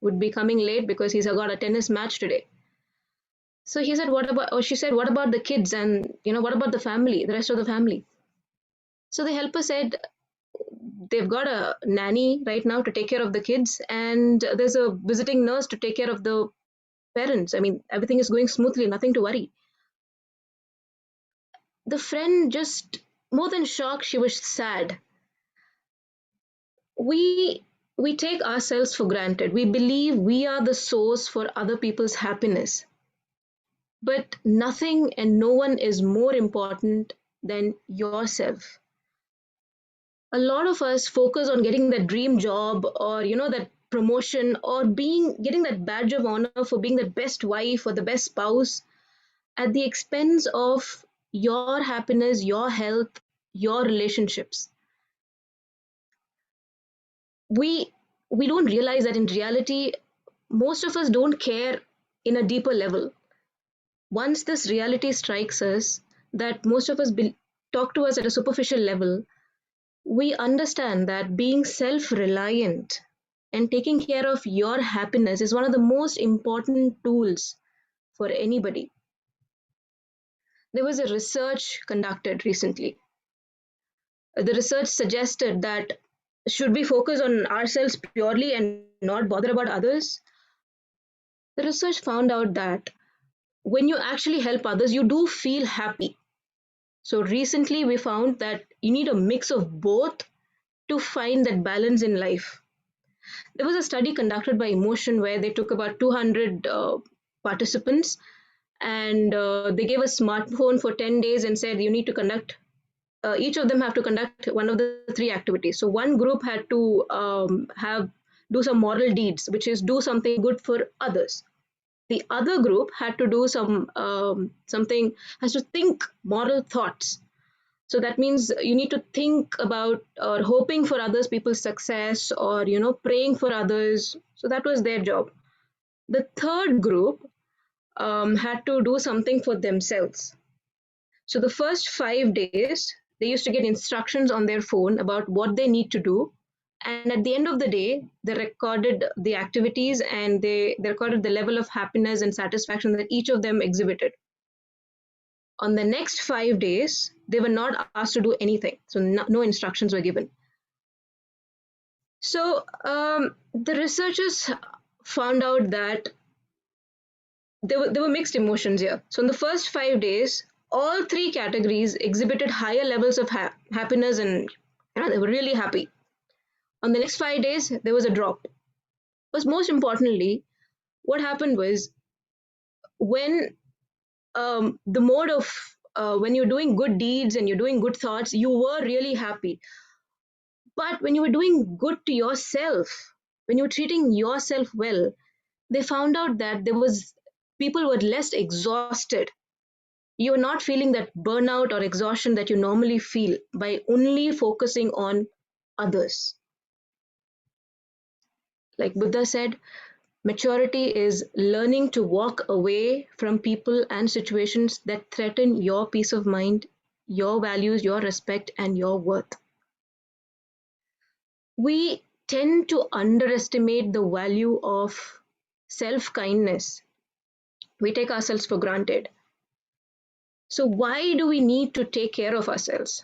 would be coming late because he's got a tennis match today. So he said, "What about?" Or she said, "What about the kids and what about the family, the rest of the family?" So the helper said, "They've got a nanny right now to take care of the kids, and there's a visiting nurse to take care of the parents. I mean, everything is going smoothly, nothing to worry." The friend just more than shocked, she was sad. We take ourselves for granted. We believe we are the source for other people's happiness. But nothing and no one is more important than yourself. A lot of us focus on getting that dream job or that promotion or getting that badge of honor for being the best wife or the best spouse at the expense of your happiness, your health, your relationships. We don't realize that in reality most of us don't care in a deeper level. Once this reality strikes us that most of us talk to us at a superficial level, we understand that being self-reliant and taking care of your happiness is one of the most important tools for anybody. There was a research conducted recently. The research suggested that should we focus on ourselves purely and not bother about others? The research found out that when you actually help others, you do feel happy. So recently we found that you need a mix of both to find that balance in life. There was a study conducted by Emotion where they took about 200 participants and they gave a smartphone for 10 days and said you need to conduct each of them have to conduct one of the three activities. So one group had to have do some moral deeds, which is do something good for others. The other group had to do something, has to think moral thoughts. So that means you need to think about or hoping for others people's success or praying for others. So that was their job. The third group had to do something for themselves. So the first 5 days they used to get instructions on their phone about what they need to do, and at the end of the day they recorded the activities and they recorded the level of happiness and satisfaction that each of them exhibited. On the next 5 days they were not asked to do anything, so no instructions were given. So the researchers found out that there were mixed emotions here. So in the first 5 days all three categories exhibited higher levels of happiness and they were really happy. On the next 5 days there was a drop. But most importantly, what happened was when the mode of when you're doing good deeds and you're doing good thoughts, you were really happy. But when you were doing good to yourself, when you were treating yourself well, they found out that there was people were less exhausted. You're not feeling that burnout or exhaustion that you normally feel by only focusing on others. Like Buddha said, maturity is learning to walk away from people and situations that threaten your peace of mind, your values, your respect, and your worth. We tend to underestimate the value of self kindness. We take ourselves for granted. So, why do we need to take care of ourselves?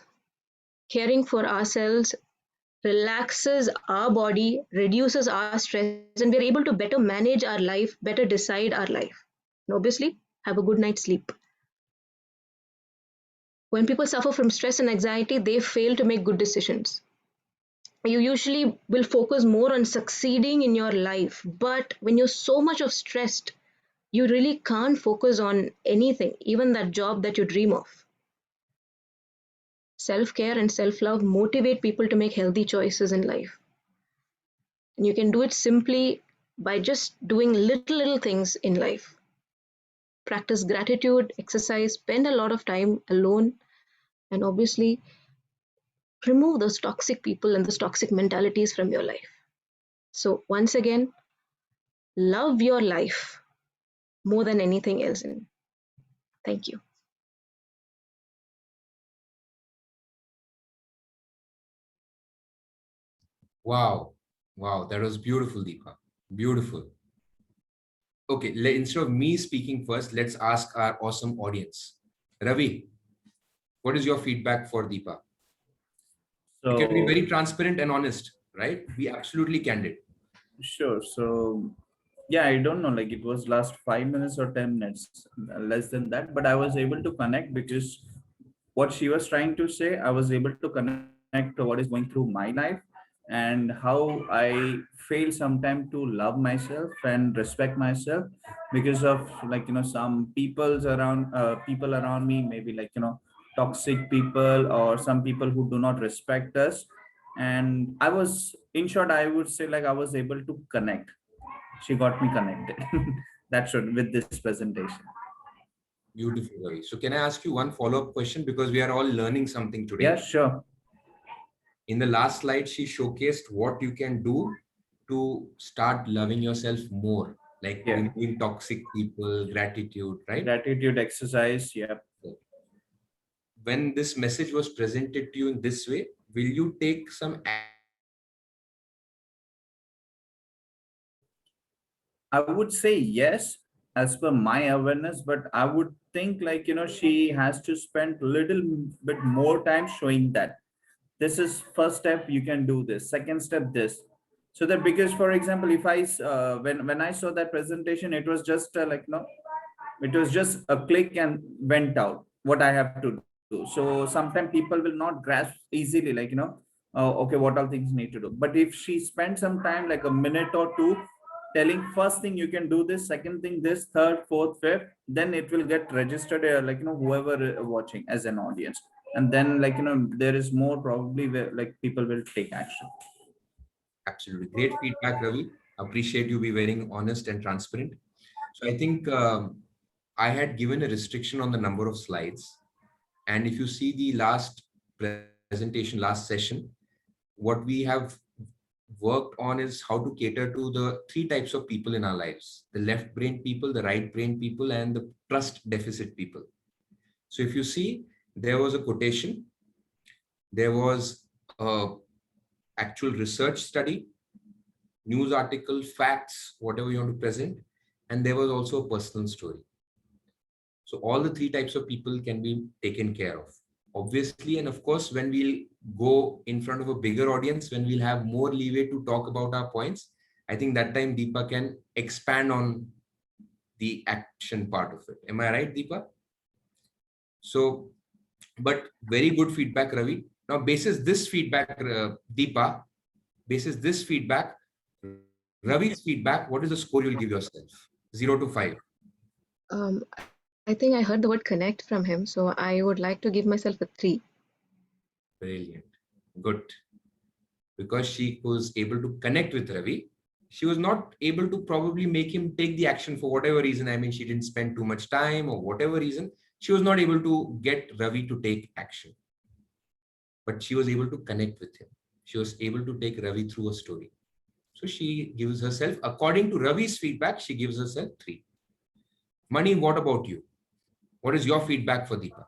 Caring for ourselves relaxes our body, reduces our stress, and we're able to better manage our life, better decide our life. And obviously, have a good night's sleep. When people suffer from stress and anxiety, they fail to make good decisions. You usually will focus more on succeeding in your life, but when you're so much of stressed, you really can't focus on anything, even that job that you dream of. Self-care and self-love motivate people to make healthy choices in life. And you can do it simply by just doing little things in life. Practice gratitude, exercise, spend a lot of time alone, and obviously remove those toxic people and those toxic mentalities from your life. So once again, love your life more than anything else. Thank you. Wow. Wow. That was beautiful, Deepa. Beautiful. Okay. Instead of me speaking first, let's ask our awesome audience. Ravi, what is your feedback for Deepa? You can be So very transparent and honest, right? Be absolutely candid. sure. So yeah, I don't know, like it was last 5 minutes or 10 minutes, less than that, but I was able to connect because what she was trying to say, I was able to connect to what is going through my life and how I fail sometimes to love myself and respect myself because of, like, some people around me, maybe, like, toxic people or some people who do not respect us. And I was, in short, I would say, like, I was able to connect. She got me connected. That's what with this presentation. Beautiful, Ravi. So can I ask you one follow-up question, because we are all learning something Yeah, today? sure. In the last slide, she showcased what you can do to start loving yourself more, like Yeah. removing toxic people, gratitude, right? Gratitude exercise. Yeah. When this message was presented to you in this way, will you take some I would say yes, as per my awareness, but I would think, like, she has to spend a little bit more time showing that this is first step, you can do this, second step, this. So that, because for example, if when I saw that presentation, it was just like, it was just a click and went out what I have to do. So sometimes people will not grasp easily, like, okay, what all things need to do. But if she spent some time, like a minute or two, telling first thing you can do this, second thing this, third, fourth, fifth, then it will get registered, like, whoever watching as an audience. And then, like, there is more probably where, like, people will take action. Absolutely great feedback, Ravi. Appreciate you be very honest and transparent. So I think I had given a restriction on the number of slides. And if you see the last presentation, last session, what we have worked on is how to cater to the three types of people in our lives: the left brain people, the right brain people, and the trust deficit people. So if you see, there was a quotation, there was a actual research study, news article, facts, whatever you want to present, and there was also a personal story. So all the three types of people can be taken care of. Obviously, and of course, when we'll go in front of a bigger audience, when we'll have more leeway to talk about our points, I think that time Deepa can expand on the action part of it. Am I right, Deepa? So, but very good feedback, Ravi. Now, basis this feedback, Deepa, basis this feedback, Ravi's feedback, what is the score you'll give yourself? 0 to 5. I think I heard the word connect from him, so I would like to give myself a 3. Brilliant. Good. Because she was able to connect with Ravi, she was not able to probably make him take the action for whatever reason. I mean, she didn't spend too much time or whatever reason. She was not able to get Ravi to take action. But she was able to connect with him. She was able to take Ravi through a story. So she gives herself, according to Ravi's feedback, she gives herself 3. Mani, what about you? What is your feedback for Deepa?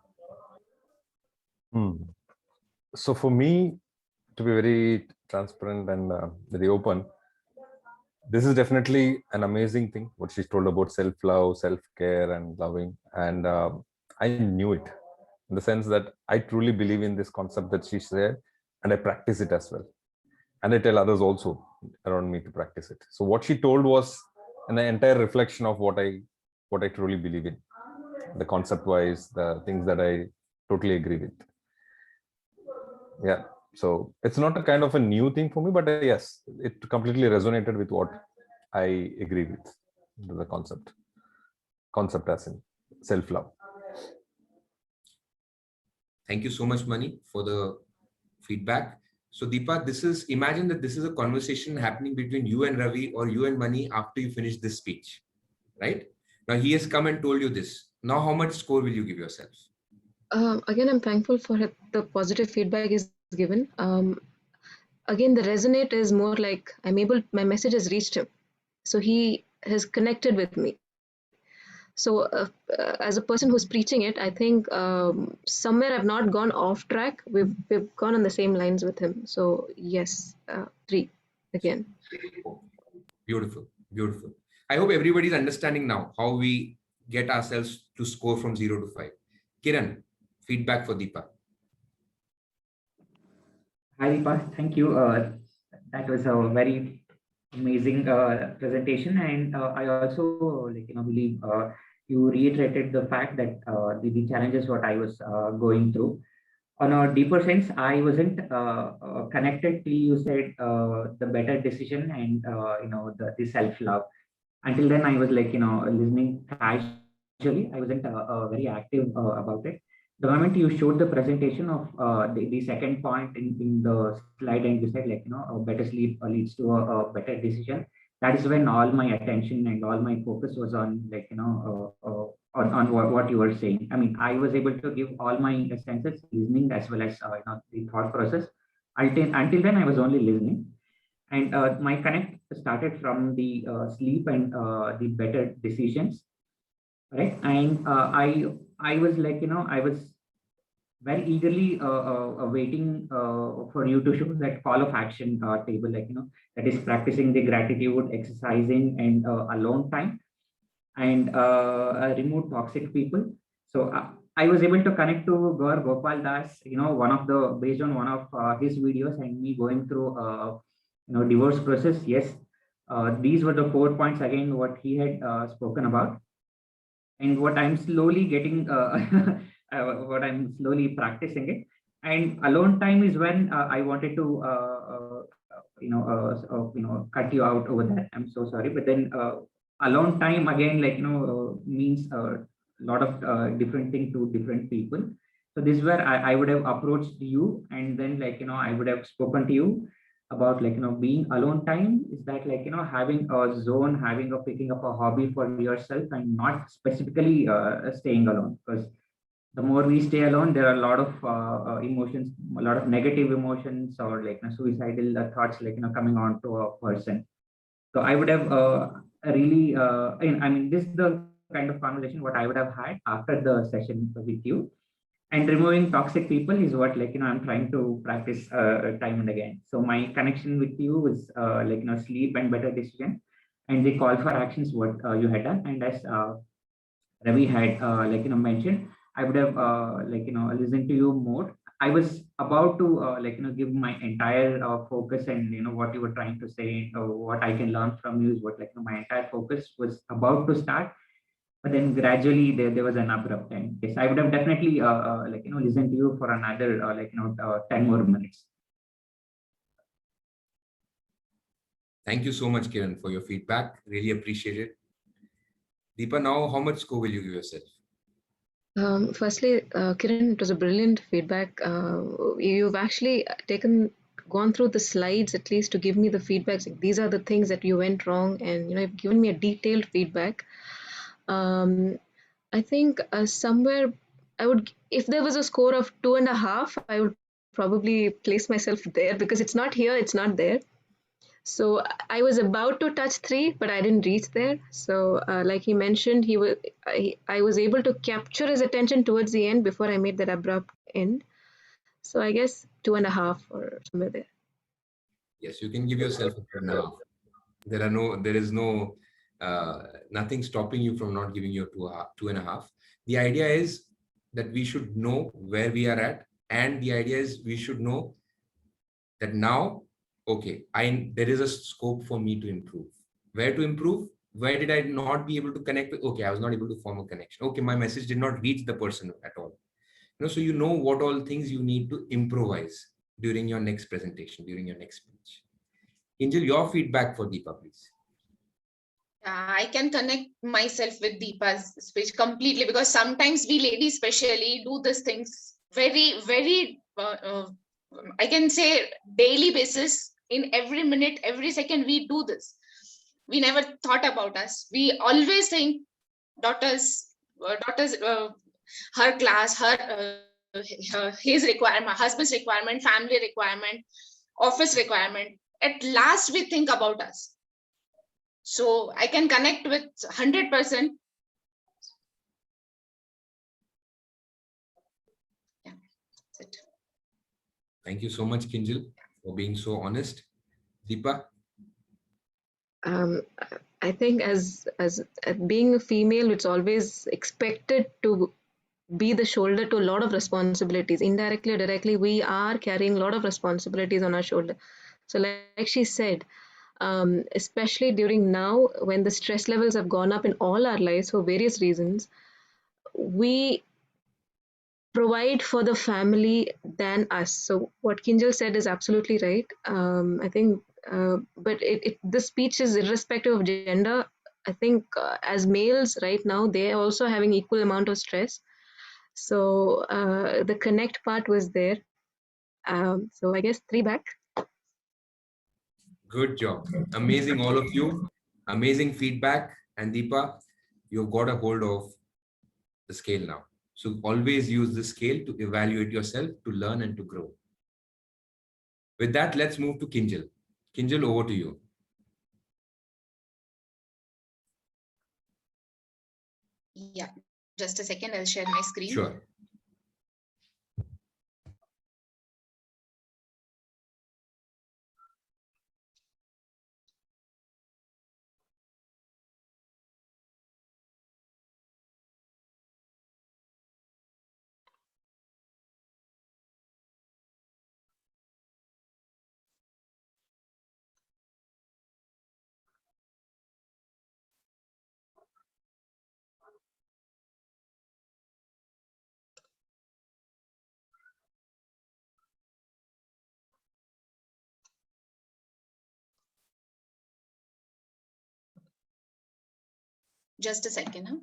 So for me, to be very transparent and very open, this is definitely an amazing thing, what she's told about self-love, self-care and loving. And I knew it in the sense that I truly believe in this concept that she said, and I practice it as well. And I tell others also around me to practice it. So what she told was an entire reflection of what I truly believe in, the concept wise, the things that I totally agree with. Yeah. So it's not a kind of a new thing for me, but yes, it completely resonated with what I agree with, the concept as in self-love. Thank you so much, Mani, for the feedback. So Deepa, imagine that this is a conversation happening between you and Ravi or you and Mani after you finish this speech, right? Now he has come and told you this. Now how much score will you give yourself? Again, I'm thankful for the positive feedback is given. again, the resonate is more like my message has reached him. So he has connected with me. So as a person who's preaching it, I think somewhere I've not gone off track. We've gone on the same lines with him. So yes, 3 again. Beautiful, beautiful. I hope everybody's understanding now how we get ourselves to score from 0 to 5. Kiran, feedback for Deepa. Hi, Deepa. Thank you. That was a very amazing presentation, and I also believe you reiterated the fact that the challenges what I was going through. On a deeper sense, I wasn't connected till you said the better decision and the self love. Until then, I was listening casually. I wasn't very active about it. The moment you showed the presentation of the second point in the slide, and you said a better sleep leads to a better decision. That is when all my attention and all my focus was on on what you were saying. I mean, I was able to give all my senses, listening as well as the thought process. Until then, I was only listening, and my connect started from the sleep and the better decisions, right? And I was I was very eagerly waiting for you to show that call of action table, that is practicing the gratitude, exercising, and alone time, and remove toxic people. So I was able to connect to Gaur Gopal Das, based on one of his videos, and me going through divorce process. Yes, these were the 4 points again what he had spoken about, and what I'm slowly getting, what I'm slowly practicing it. And alone time is when I wanted to cut you out over that. I'm so sorry, but then alone time again, means a lot of different thing to different people. So this is where I would have approached you, and then I would have spoken to you about being alone time. Is that having a zone, having a picking up a hobby for yourself, and not specifically staying alone, because the more we stay alone, there are a lot of emotions, a lot of negative emotions, or suicidal thoughts coming on to a person. So I would have really I mean, this is the kind of conversation what I would have had after the session with you. And removing toxic people is what I'm trying to practice time and again. So my connection with you is sleep and better decision, and the call for actions what you had done. And as Ravi had mentioned, I would have listened to you more. I was about to give my entire focus, and what you were trying to say, what I can learn from you is what my entire focus was about to start. But then gradually there was an abrupt end. Yes, I would have definitely listened to you for another 10 more minutes. Thank you so much, Kiran, for your feedback. Really appreciate it. Deepa, now how much score will you give yourself? Firstly, Kiran, it was a brilliant feedback. You've actually gone through the slides at least to give me the feedbacks. Like, these are the things that you went wrong, and you've given me a detailed feedback. I think somewhere I would, if there was a score of 2.5, I would probably place myself there, because it's not here, it's not there. So I was about to touch 3, but I didn't reach there. So like he mentioned, I was able to capture his attention towards the end before I made that abrupt end. So I guess 2.5 or somewhere there. Yes, you can give yourself a 2.5. There is no nothing stopping you from not giving you a 2.5. The idea is that we should know where we are at, and the idea is we should know that now, okay, there is a scope for me to improve. Where to improve? Where did I not be able to connect with? Okay, I was not able to form a connection. Okay, my message did not reach the person at all. So you know what all things you need to improvise during your next presentation, during your next speech. Angel, your feedback for Deepa, please. I can connect myself with Deepa's speech completely, because sometimes we ladies especially do these things very, very, I can say daily basis. In every minute, every second, we do this. We never thought about us. We always think daughters, her class, his requirement, husband's requirement, family requirement. office requirement, at last we think about us. So I can connect with 100%. Yeah, that's it. Thank you so much, Kinjal, for being so honest. Deepa? I think as being a female, it's always expected to be the shoulder to a lot of responsibilities. Indirectly or directly, we are carrying a lot of responsibilities on our shoulder. So, like she said, especially during now when the stress levels have gone up in all our lives for various reasons, we provide for the family than us. So what Kinjal said is absolutely right. I think, but this speech is irrespective of gender. I think as males right now, they are also having equal amount of stress. So the connect part was there. So I guess 3 back. Good job. Amazing, all of you. Amazing feedback. And Deepa, you've got a hold of the scale now. So always use the scale to evaluate yourself, to learn and to grow. With that, let's move to Kinjal. Kinjal, over to you. Yeah, just a second, I'll share my screen. Sure. Just a second. Huh?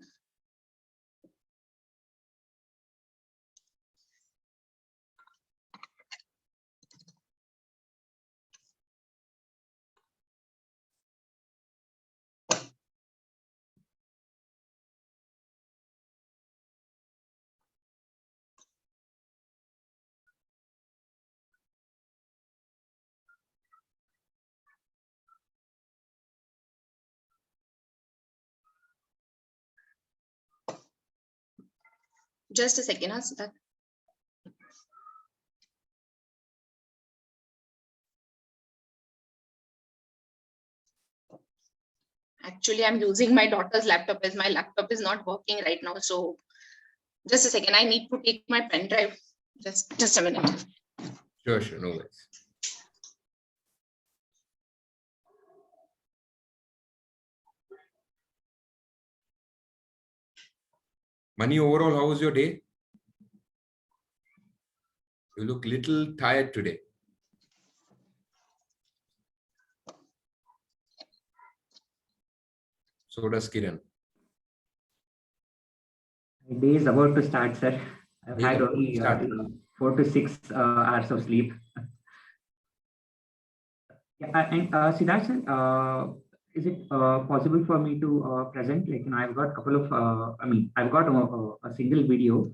Just a second. Huh? Siddharth. Actually, I'm using my daughter's laptop as my laptop is not working right now. So just a second, I need to take my pen drive. Just a minute. Sure, no worries. Mani, overall, how was your day? You look little tired today. So does Kiran. My day is about to start, sir. I've Day is had about to only start. 4 to 6 hours of sleep. Yeah, and Siddharth, sir, is it possible for me to present? Like, I've got a couple of, I've got a single video,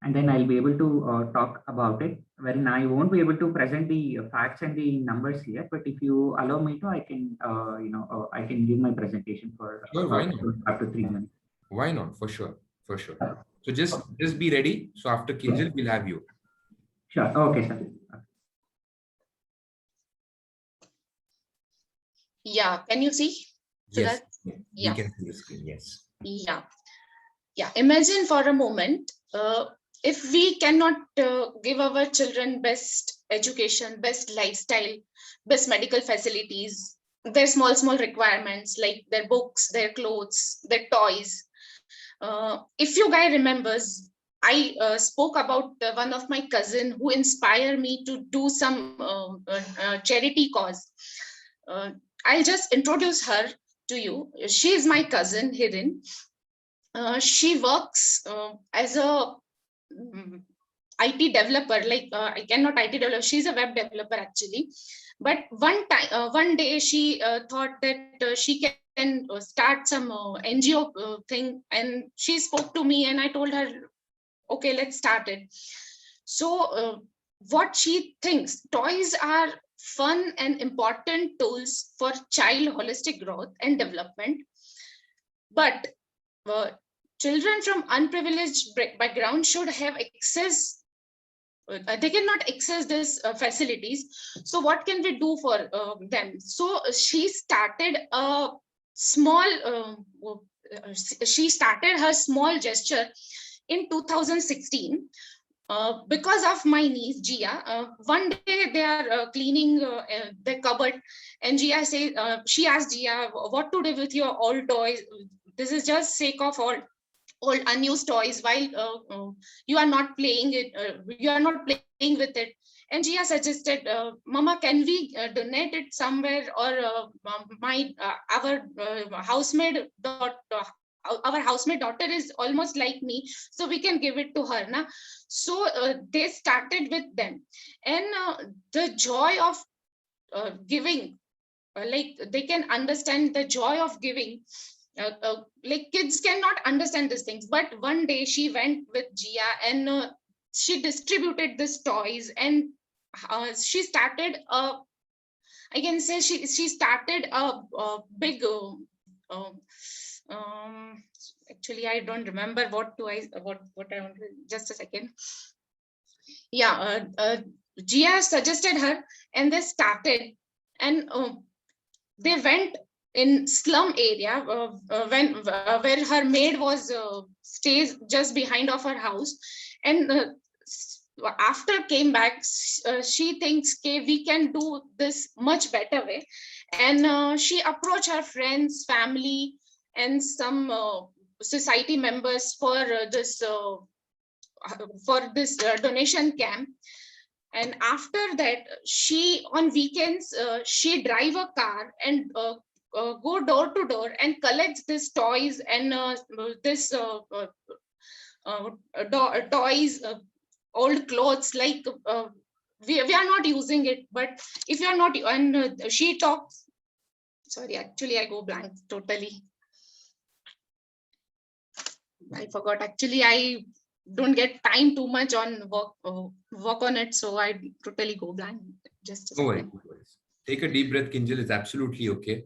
and then I'll be able to talk about it. Wherein I won't be able to present the facts and the numbers here, but if you allow me to, I can, I can give my presentation for Sure, why not? up to 3 minutes. Why not? For sure. For sure. So just be ready. So after Kinjal, we'll have you. Sure. Okay, sir. Yeah, can you see? Yes. Yeah. We can see the screen. Yes. Yeah. Imagine for a moment, if we cannot give our children best education, best lifestyle, best medical facilities, their small requirements like their books, their clothes, their toys. If you guys remembers, I spoke about one of my cousin who inspired me to do some charity cause. I'll just introduce her to you. She is my cousin, Hirin. She works as a IT developer. I cannot IT developer. She's a web developer actually. But one day she thought that she can start some NGO thing, and she spoke to me, and I told her, okay, let's start it. So what she thinks, toys are fun and important tools for child holistic growth and development. But children from unprivileged background should have access. They cannot access these facilities. So what can we do for them? So she started a small. She started her small gesture in 2016. Because of my niece Gia, one day they are cleaning the cupboard, and Gia say, she asked Gia, "What to do with your old toys? This is just sake of all old unused toys. While you are not playing it, you are not playing with it." And Gia suggested, "Mama, can we donate it somewhere? Or our housemaid our housemaid daughter is almost like me, so we can give it to her, na?" So they started with them, and the joy of giving, like they can understand the joy of giving. Like kids cannot understand these things, but one day she went with Gia, and she distributed these toys, and she started I can say she started a big actually I don't remember what I want to, just a second. Yeah, Gia suggested her, and they started, and they went in slum area where her maid was stays just behind of her house, and after came back, she thinks, okay, we can do this much better way, and she approached her friends, family, and some society members for this donation camp. And after that, she on weekends she drive a car and go door to door and collects these toys and this toys, old clothes, like we are not using it, but if you are not, and she talks, sorry, actually I go blank totally. I forgot. Actually, I don't get time too much on work on it, so I totally go blank. Just a No second. worries. Take a deep breath, Kinjal. It's absolutely okay.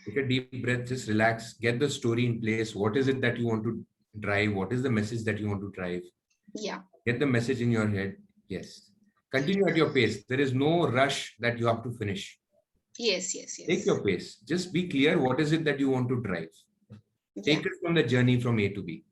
Take a deep breath, just relax, get the story in place. What is it that you want to drive? What is the message that you want to drive? Yeah. Get the message in your head. Yes. Continue at your pace. There is no rush that you have to finish. Yes. Take your pace. Just be clear. What is it that you want to drive? Take it from the journey from A to B.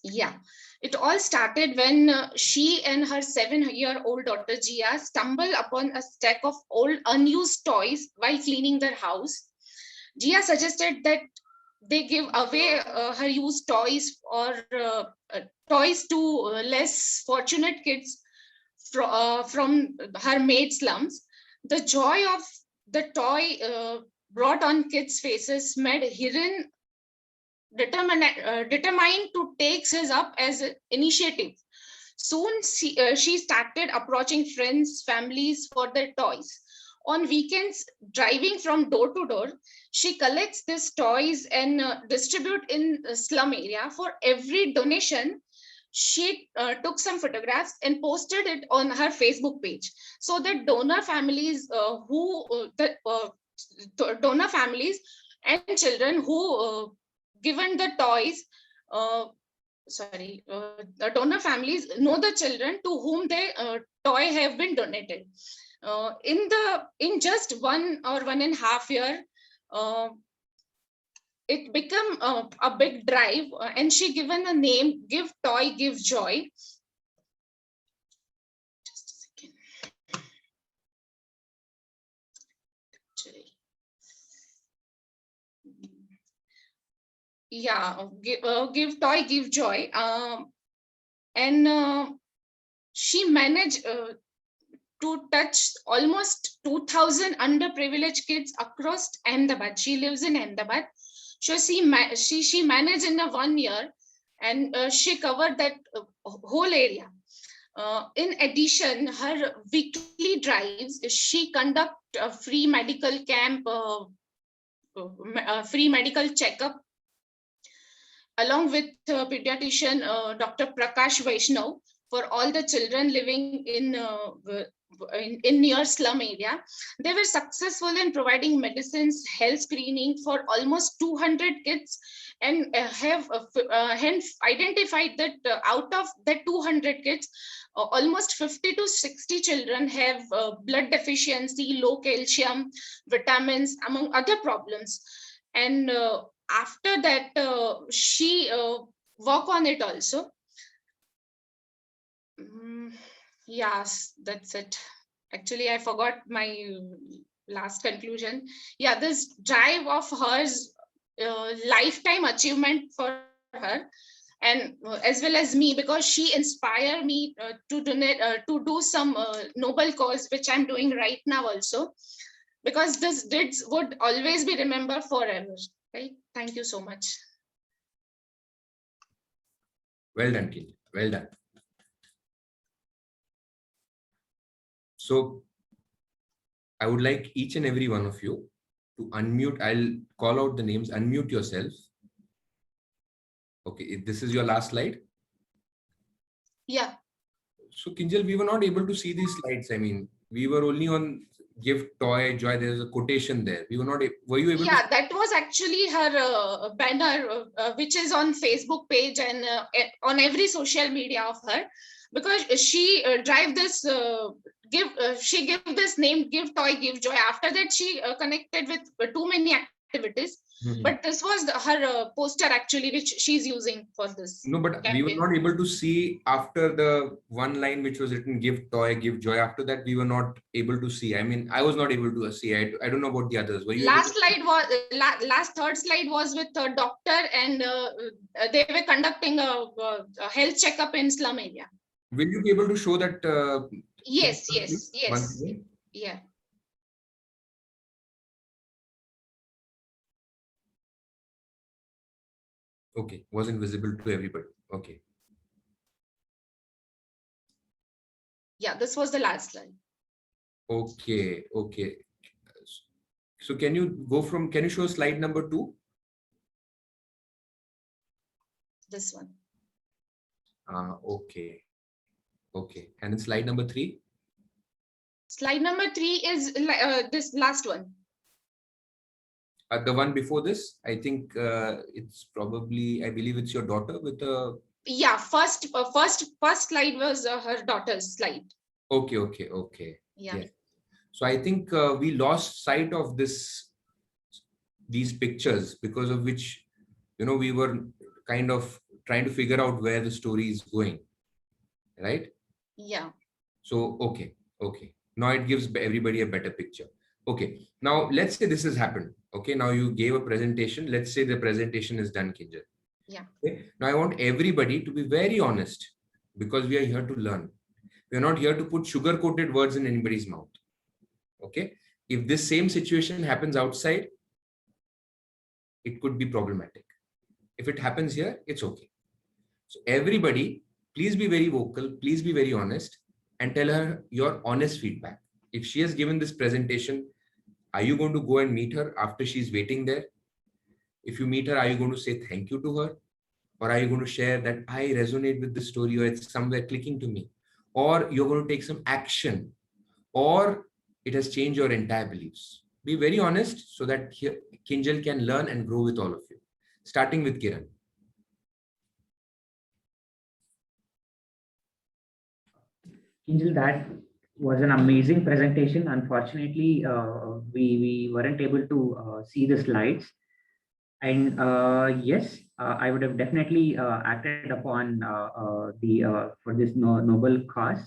Yeah. It all started when she and her 7-year-old daughter Gia stumbled upon a stack of old unused toys while cleaning their house. Gia suggested that they give away her used toys or toys to less fortunate kids from her maid slums. The joy of the toy brought on kids' faces made Hiren determined to take his up as an initiative. Soon she started approaching friends, families for their toys. On weekends, driving from door to door, she collects these toys and distribute in the slum area. For every donation, she took some photographs and posted it on her Facebook page. So that donor families donor families and children who given the toys, the donor families know the children to whom the toy have been donated. In just 1.5 years, it became a big drive, and she given a name: Give Toy, Give Joy. Just a second. Yeah, give toy, give joy. And she managed to touch almost 2,000 underprivileged kids across Ahmedabad. She lives in Ahmedabad. So she managed in 1 year, and she covered that whole area. In addition, her weekly drives, she conduct a free medical camp, free medical checkup, along with pediatrician Dr. Prakash Vaishnav, for all the children living in near slum area. They were successful in providing medicines, health screening for almost 200 kids, and have hence identified that out of the 200 kids, almost 50 to 60 children have blood deficiency, low calcium, vitamins, among other problems. And after that, she work on it also. Yes, that's it. Actually, I forgot my last conclusion. Yeah, this drive of hers, lifetime achievement for her, and as well as me, because she inspired me to donate, to do some noble cause, which I'm doing right now also, because this deeds would always be remembered forever. Right? Thank you so much. Well done, Kinjal. Well done. So I would like each and every one of you to unmute. I'll call out the names. Unmute yourself. Okay, this is your last slide. Yeah. So Kinjal, we were not able to see these slides. I mean, we were only on give, toy, joy. There's a quotation there. We were not. Were you able? Yeah, that was actually her banner, which is on Facebook page and on every social media of her, because she drive this give. She give this name, give toy, give joy. After that, she connected with too many activities. But this was her poster actually, which she's using for this. No, but we were campaign. not able to see after the one line which was written, give toy, give joy. After that, we were not able to see. I mean, I was not able to see. I don't know about the others. Were you? Last slide was last third slide was with a doctor, and they were conducting a health checkup in slum area. Will you be able to show that? Yes, once yes, again? yeah. Okay, wasn't visible to everybody. Okay. Yeah, this was the last slide. Okay, okay. So can you go from, can you show slide number 2? This one. Okay. Okay. And then slide number 3? Slide number 3 is this last one. The one before this, I think it's probably, I believe it's your daughter with a. Yeah, first slide was her daughter's slide. Okay, okay, okay. Yeah. Yeah. So I think we lost sight of these pictures, because of which, we were kind of trying to figure out where the story is going, right? Yeah. So, okay, okay. Now it gives everybody a better picture. Okay, now let's say this has happened. Okay, now you gave a presentation. Let's say the presentation is done, Kinjal. Yeah. Okay. Now I want everybody to be very honest, because we are here to learn. We are not here to put sugar-coated words in anybody's mouth. Okay. If this same situation happens outside, it could be problematic. If it happens here, it's okay. So everybody, please be very vocal. Please be very honest and tell her your honest feedback. If she has given this presentation, are you going to go and meet her after she's waiting there? If you meet her, are you going to say thank you to her? Or are you going to share that I resonate with the story, or it's somewhere clicking to me? Or you're going to take some action, or it has changed your entire beliefs. Be very honest so that here, Kinjal can learn and grow with all of you. Starting with Kiran. Kinjal, that was an amazing presentation. Unfortunately, we weren't able to see the slides. And yes, I would have definitely acted upon for this noble cause,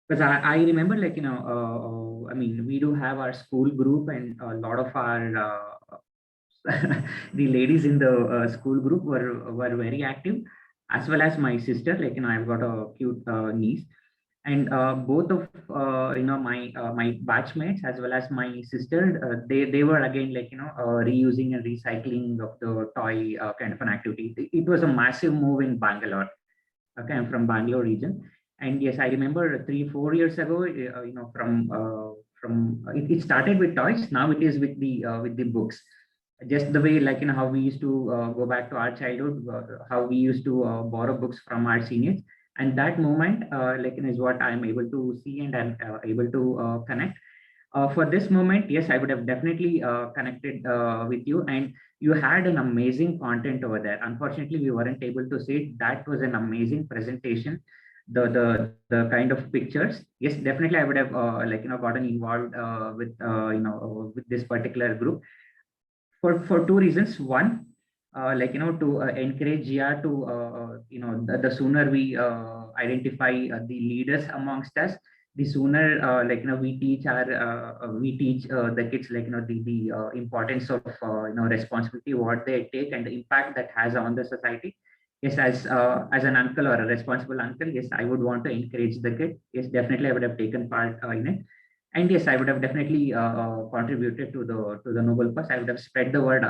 because I remember, like, I mean, we do have our school group, and a lot of our the ladies in the school group were very active, as well as my sister. Like, I've got a cute niece, and both of my batchmates as well as my sister, they were again, like, reusing and recycling of the toy kind of an activity. It was a massive move in Bangalore. Okay, I'm from Bangalore region, and yes, I remember 3-4 years ago, from it started with toys. Now it is with the books. Just the way, like, how we used to go back to our childhood, how we used to borrow books from our seniors. And that moment, is what I'm able to see, and I'm able to connect. For this moment, yes, I would have definitely connected with you, and you had an amazing content over there. Unfortunately, we weren't able to see it. That was an amazing presentation. The kind of pictures, yes, definitely I would have gotten involved with with this particular group for two reasons. One, to encourage Gia to the sooner we identify the leaders amongst us, the sooner we teach the kids the importance of responsibility, what they take, and the impact that has on the society. Yes, as an uncle or a responsible uncle, yes, I would want to encourage the kid. Yes, definitely I would have taken part in it. And yes, I would have definitely contributed to the noble cause. I would have spread the word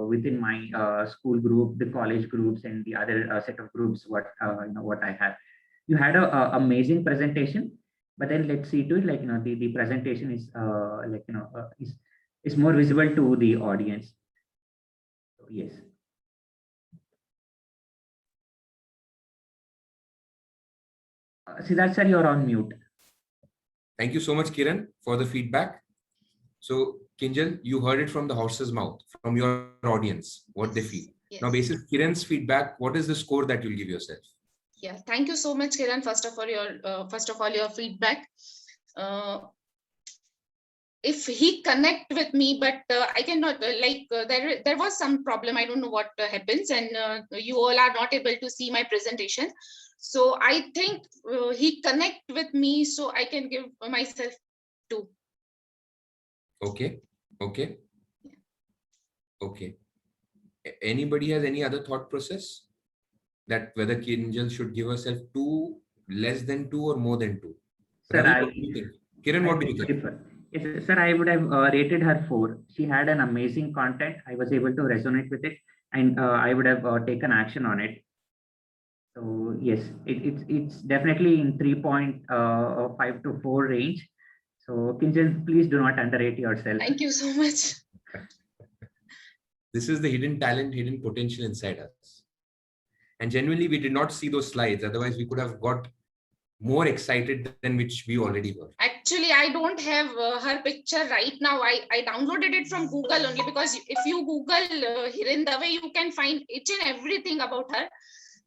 within my school group, the college groups, and the other set of groups what what I had. You had a amazing presentation, but then let's see to it, the presentation is is more visible to the audience. So, yes. Siddharth sir, you're on mute. Thank you so much, Kiran, for the feedback. So, Kinjal, you heard it from the horse's mouth, from your audience, what they feel. Yes. Now, basis Kiran's feedback, what is the score that you'll give yourself? Yeah, thank you so much, Kiran. First of all, your feedback. If he connect with me, but I cannot there was some problem. I don't know what happens, and you all are not able to see my presentation. So I think he connect with me, so I can give myself 2. Okay. Okay. Yeah. Okay. Anybody has any other thought process that whether Kinjal should give herself 2, less than 2, or more than 2? Sir, Ravi, what do you think? Kiran, what do you think? Yes, sir, I would have rated her 4. She had an amazing content. I was able to resonate with it, and I would have taken action on it. So yes, it's definitely in 3.5 to 4 range. So Kinjal, please do not underrate yourself. Thank you so much. This is the hidden talent, hidden potential inside us. And genuinely, we did not see those slides. Otherwise, we could have got more excited than which we already were. Actually, I don't have her picture right now. I downloaded it from Google only, because if you Google Hiren Dave, you can find each and everything about her.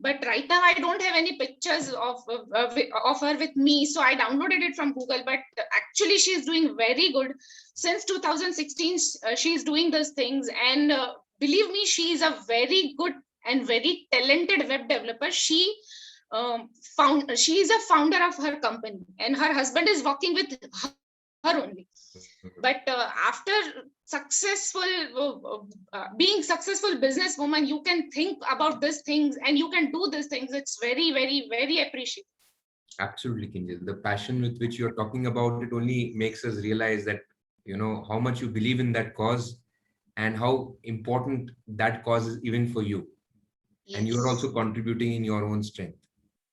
But right now, I don't have any pictures of her with me. So I downloaded it from Google. But actually, she's doing very good. Since 2016, she's doing those things. And believe me, she is a very good and very talented web developer. She is a founder of her company, and her husband is working with her only. But after being successful businesswoman, you can think about these things and you can do these things. It's very, very, very appreciated. Absolutely, Kinjal. The passion with which you're talking about it only makes us realize that, how much you believe in that cause and how important that cause is even for you. Yes. And you're also contributing in your own strength.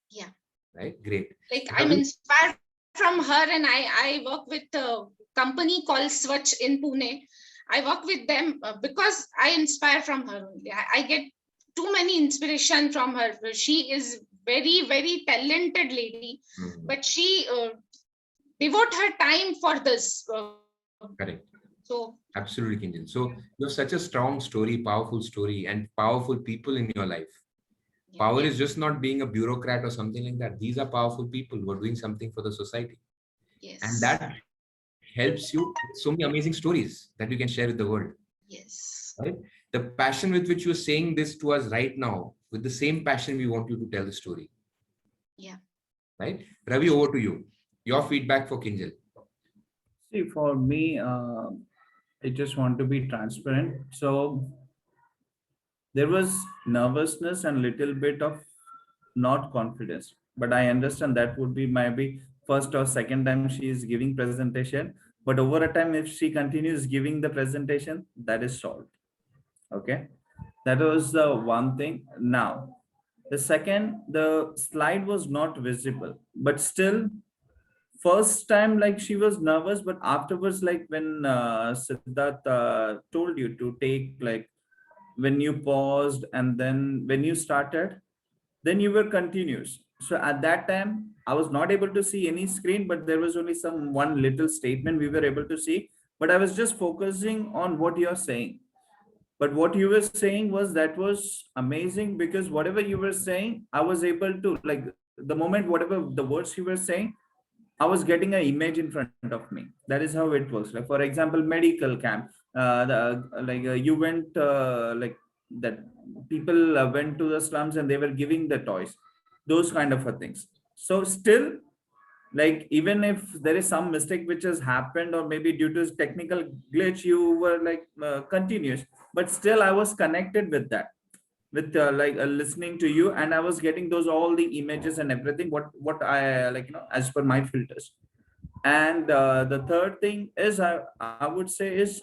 Yeah. Right? Great. Like I'm inspired from her, and I work with a company called Swatch in Pune. I work with them because I inspire from her only. I get too many inspiration from her. She is very, very talented lady, but she devote her time for this. Correct. So absolutely, Kinjal. So you have such a strong story, powerful story, and powerful people in your life. Power is just not being a bureaucrat or something like that. These are powerful people who are doing something for the society. Yes. And that helps you with so many amazing stories that you can share with the world. Yes. Right? The passion with which you're saying this to us right now, with the same passion, we want you to tell the story. Yeah. Right? Ravi, over to you. Your feedback for Kinjal. See, for me, I just want to be transparent. So there was nervousness and little bit of not confidence, but I understand that would be maybe first or second time she is giving presentation, but over a time, if she continues giving the presentation, that is solved. Okay, that was the one thing. Now the second, the slide was not visible, but still first time like she was nervous, but afterwards, like when Siddharth told you to take, like when you paused and then when you started, then you were continuous. So at that time, I was not able to see any screen, but there was only some one little statement we were able to see. But I was just focusing on what you're saying. But what you were saying was that was amazing, because whatever you were saying, I was able to, like, the moment, whatever the words you were saying, I was getting an image in front of me. That is how it works. Like, for example, medical camp. You went, like that people went to the slums and they were giving the toys, those kind of things. So still, like, even if there is some mistake which has happened, or maybe due to technical glitch, you were like continuous, but still I was connected with that, with listening to you, and I was getting those all the images and everything, what I as per my filters. And the third thing is, I would say is,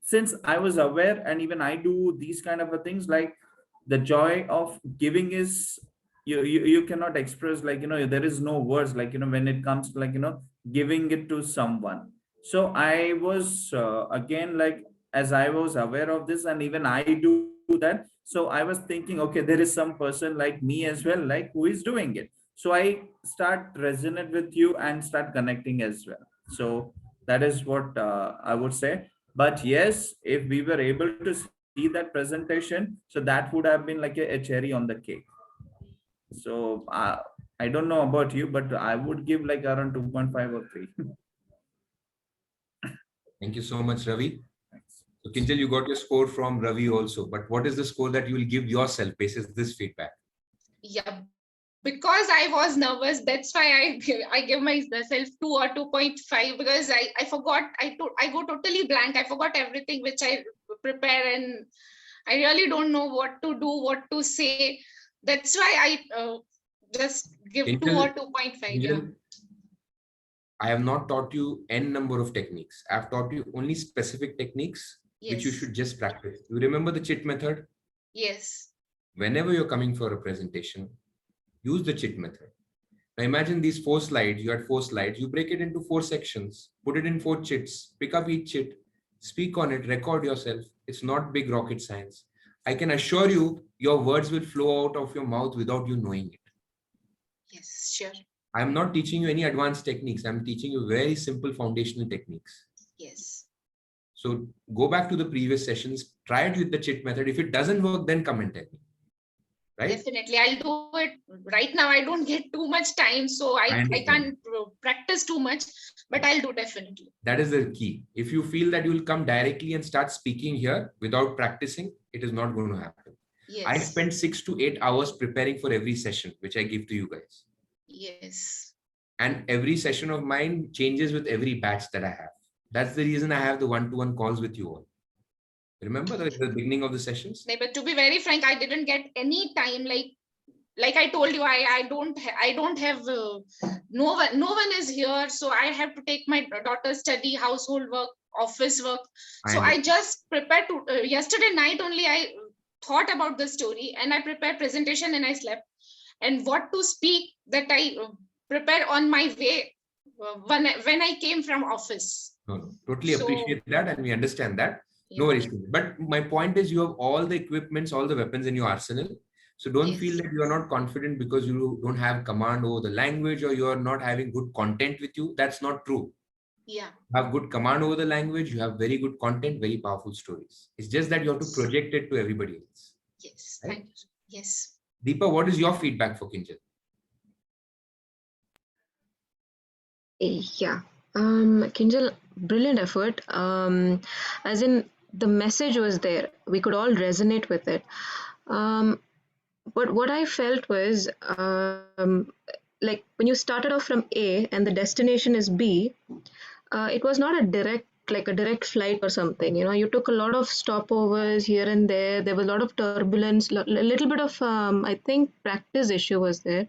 since I was aware, and even I do these kind of things, like the joy of giving is, you cannot express, like, there is no words, like, when it comes to, like, giving it to someone. So I was again, like, as I was aware of this, and even I do that, so I was thinking, okay, there is some person like me as well, like, who is doing it. So I start resonate with you and start connecting as well. So that is what I would say. But yes, if we were able to see that presentation, so that would have been like a cherry on the cake. So I don't know about you, but I would give like around 2.5 or 3. Thank you so much, Ravi. So Kinjal, you got your score from Ravi also, but what is the score that you will give yourself basis this feedback? Yeah, because I was nervous, that's why I give myself 2 or 2.5, because I forgot, I go totally blank. I forgot everything which I prepare, and I really don't know what to do, what to say. That's why I just give 2 or 2.5. Yeah. I have not taught you n number of techniques. I have taught you only specific techniques which you Yes. should just practice. You remember the chit method? Yes. Whenever you're coming for a presentation, use the chit method. Now imagine these 4 slides. You had 4 slides. You break it into 4 sections, put it in 4 chits, pick up each chit, speak on it, record yourself. It's not big rocket science. I can assure you, your words will flow out of your mouth without you knowing it. Yes, sure. I'm not teaching you any advanced techniques. I'm teaching you very simple foundational techniques. Yes. So go back to the previous sessions, try it with the chit method. If it doesn't work, then come and tell me. Right? Definitely. I'll do it right now. I don't get too much time, so I can't practice too much, but I'll do definitely. That is the key. If you feel that you will come directly and start speaking here without practicing, it is not going to happen. Yes. I spend 6 to 8 hours preparing for every session, which I give to you guys. Yes. And every session of mine changes with every batch that I have. That's the reason I have the one-to-one calls with you all. Remember the beginning of the sessions? No, but to be very frank, I didn't get any time. Like I told you, I don't have no one is here, so I have to take my daughter's study, household work, office work. So I just prepared to yesterday night only. I thought about the story and I prepared presentation and I slept. And what to speak, that I prepared on my way when I came from office. No, totally appreciate that, and we understand that. No worries. But my point is, you have all the equipments, all the weapons in your arsenal. So don't feel that you are not confident because you don't have command over the language, or you are not having good content with you. That's not true. Yeah. You have good command over the language. You have very good content, very powerful stories. It's just that you have to project it to everybody else. Yes. Right? Thank you. Yes. Deepa, what is your feedback for Kinjal? Yeah. Kinjal, brilliant effort. As in, the message was there. We could all resonate with it. But what I felt was, like when you started off from A and the destination is B, it was not a direct flight or something. You took a lot of stopovers here and there. There was a lot of turbulence, a little bit of, I think, practice issue was there.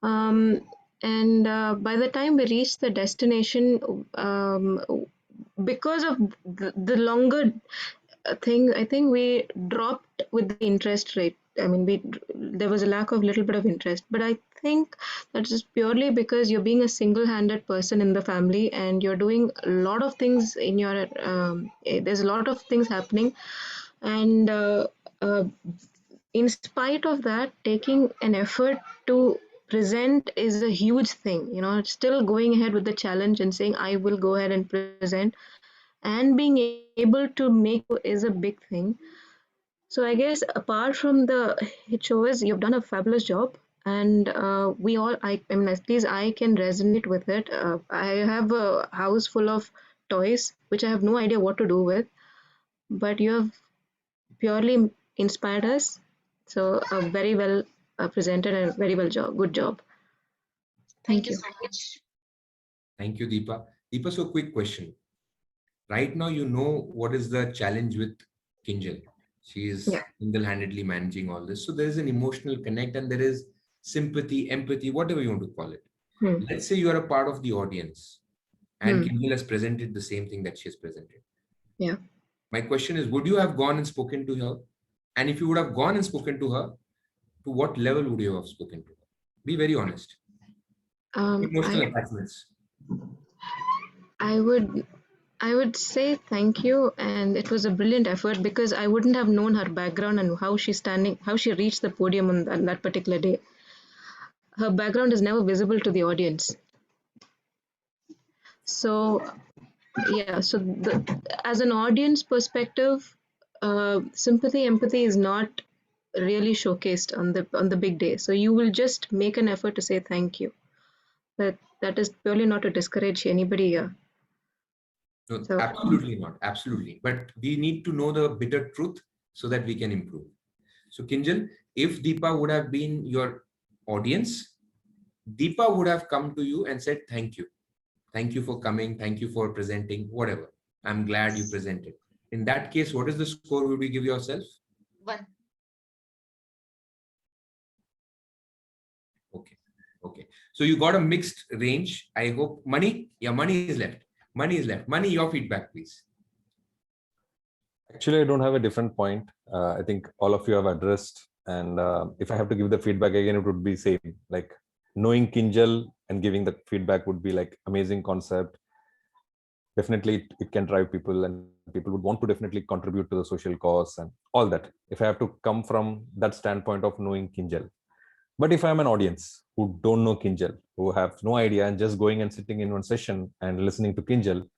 And by the time we reached the destination, because of the longer thing, I think we dropped with the interest rate. I mean, there was a lack of little bit of interest, but I think that is purely because you're being a single-handed person in the family and you're doing a lot of things in your. There's a lot of things happening, and in spite of that, taking an effort to present is a huge thing. Still going ahead with the challenge and saying, I will go ahead and present, and being able to make is a big thing. So I guess apart from the HOS, you've done a fabulous job, and we all, I mean, at least I can resonate with it. I have a house full of toys which I have no idea what to do with, but you have purely inspired us. So very well presented and very well job. Good job. Thank Thank you you. so much. Thank you, Deepa. Deepa, so quick question. Right now, you know what is the challenge with Kinjal. She is Yeah. single-handedly managing all this. So there is an emotional connect and there is sympathy, empathy, whatever you want to call it. Hmm. Let's say you are a part of the audience and Hmm. Kinjal has presented the same thing that she has presented. Yeah. My question is, would you have gone and spoken to her? And if you would have gone and spoken to her, to what level would you have spoken to her? Be very honest. Emotional I attachments. I would say thank you, and it was a brilliant effort because I wouldn't have known her background and how she reached the podium on that particular day. Her background is never visible to the audience. So, yeah, so as an audience perspective, sympathy, empathy is not really showcased on the big day. So you will just make an effort to say thank you. But that is purely not to discourage anybody here. No, So absolutely not. Absolutely. But we need to know the bitter truth so that we can improve. So, Kinjal, if Deepa would have been your audience, Deepa would have come to you and said, thank you. Thank you for coming. Thank you for presenting, whatever. I'm glad you presented. In that case, what is the score would you give yourself? 1. Okay. Okay. So you got a mixed range. I hope money. Yeah, money is left. Money is left. Money, your feedback, please. Actually, I don't have a different point. I think all of you have addressed, and if I have to give the feedback again, it would be same. Like knowing Kinjal and giving the feedback would be like amazing concept. Definitely, it can drive people, and people would want to definitely contribute to the social cause and all that. If I have to come from that standpoint of knowing Kinjal, but if I'm an audience who don't know Kinjal, who have no idea, and just going and sitting in one session and listening to Kinjal,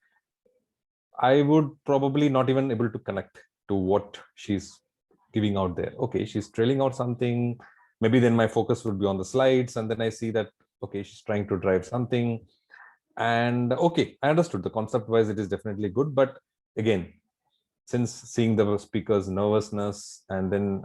I would probably not even able to connect to what she's giving out there. Okay, she's trailing out something. Maybe then my focus would be on the slides, and then I see that okay, she's trying to drive something. And okay, I understood the concept wise, it is definitely good. But again, since seeing the speaker's nervousness, and then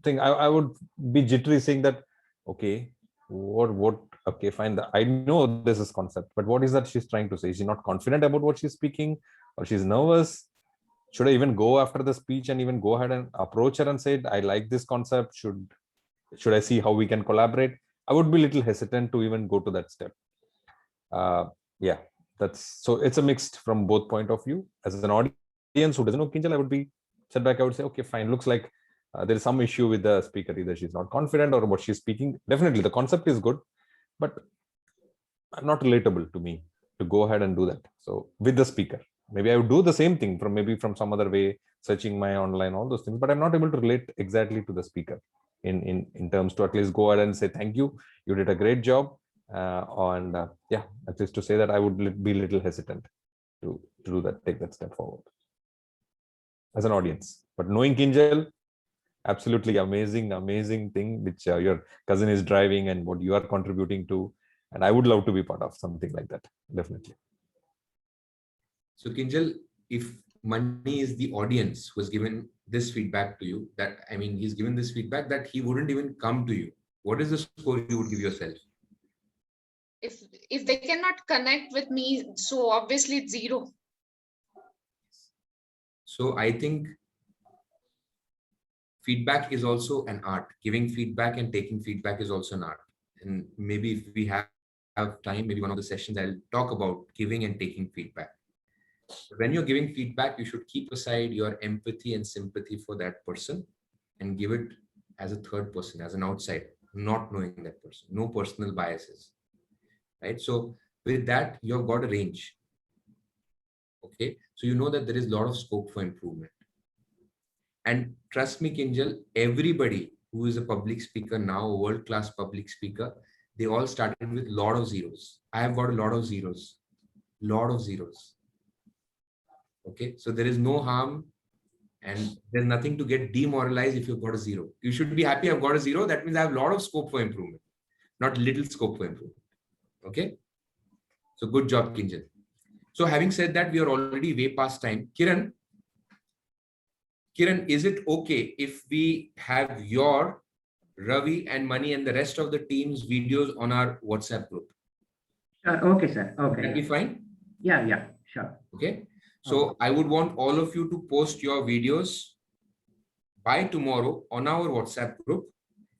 think I would be jittery saying that okay, what okay, fine. I know this is concept, but what is that she's trying to say? Is she not confident about what she's speaking, or she's nervous? Should I even go after the speech and even go ahead and approach her and say, I like this concept? Should I see how we can collaborate? I would be a little hesitant to even go to that step. Yeah, that's so it's a mixed from both point of view. As an audience who doesn't know Kinjal, I would be set back. I would say, okay, fine. Looks like there is some issue with the speaker. Either she's not confident or what she's speaking. Definitely, the concept is good, but not relatable to me to go ahead and do that. So with the speaker, maybe I would do the same thing from some other way, searching my online, all those things, but I'm not able to relate exactly to the speaker in terms to at least go ahead and say thank you, you did a great job, and yeah, at least to say that I would be a little hesitant to do that, take that step forward as an audience. But knowing Kinjal, absolutely amazing thing which your cousin is driving and what you are contributing to, and I would love to be part of something like that, definitely. So, Kinjal, if Money is the audience who has given this feedback to you, that I mean, he's given this feedback that he wouldn't even come to you, what is the score you would give yourself? If they cannot connect with me, so obviously it's 0. So I think feedback is also an art. Giving feedback and taking feedback is also an art. And maybe if we have time, maybe one of the sessions I'll talk about giving and taking feedback. When you're giving feedback, you should keep aside your empathy and sympathy for that person and give it as a third person, as an outsider, not knowing that person, no personal biases, right? So with that, you've got a range. Okay, so you know that there is a lot of scope for improvement. And trust me, Kinjal, everybody who is a public speaker now, a world-class public speaker, they all started with a lot of zeros. I have got a lot of zeros. Okay, so there is no harm and there's nothing to get demoralized if you've got a zero. You should be happy I've got a zero. That means I have a lot of scope for improvement, not little scope for improvement. Okay, so good job, Kinjal. So having said that, we are already way past time. Kiran, is it okay if we have your, Ravi and Mani and the rest of the team's videos on our WhatsApp group? Okay, sir. Okay. Can be fine? Yeah, sure. Okay. So I would want all of you to post your videos by tomorrow on our WhatsApp group.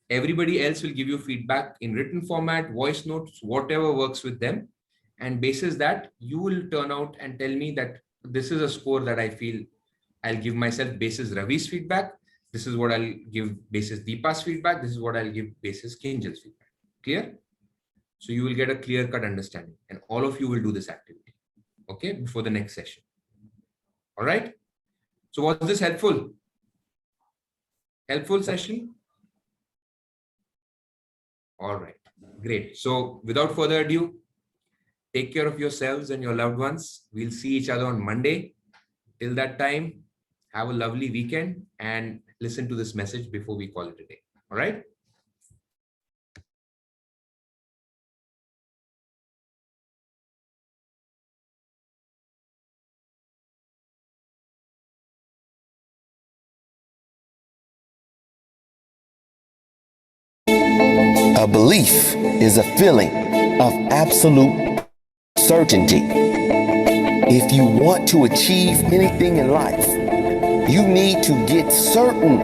Everybody else will give you feedback in written format, voice notes, whatever works with them. And basis that, you will turn out and tell me that this is a score that I feel I'll give myself basis Ravi's feedback. This is what I'll give basis Deepa's feedback. This is what I'll give basis Kinjal's feedback. Clear? So you will get a clear-cut understanding and all of you will do this activity, okay, before the next session. All right. So was this helpful? Helpful session? All right, great. So without further ado, take care of yourselves and your loved ones. We'll see each other on Monday. Till that time, have a lovely weekend and listen to this message before we call it a day. All right. A belief is a feeling of absolute certainty. If you want to achieve anything in life, you need to get certain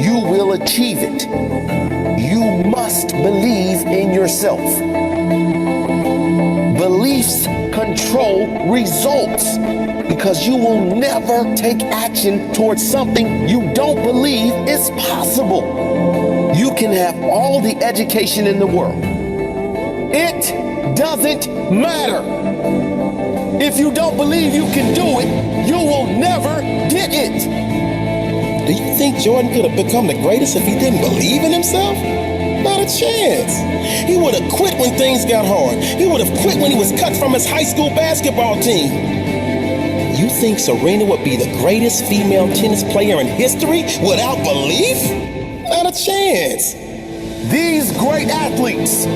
you will achieve it. You must believe in yourself. Beliefs control results because you will never take action towards something you don't believe is possible. You can have all the education in the world. It doesn't matter. If you don't believe you can do it, you will never get it. Do you think Jordan could have become the greatest if he didn't believe in himself? Not a chance. He would have quit when things got hard. He would have quit when he was cut from his high school basketball team. You think Serena would be the greatest female tennis player in history without belief? Not a chance. These great athletes,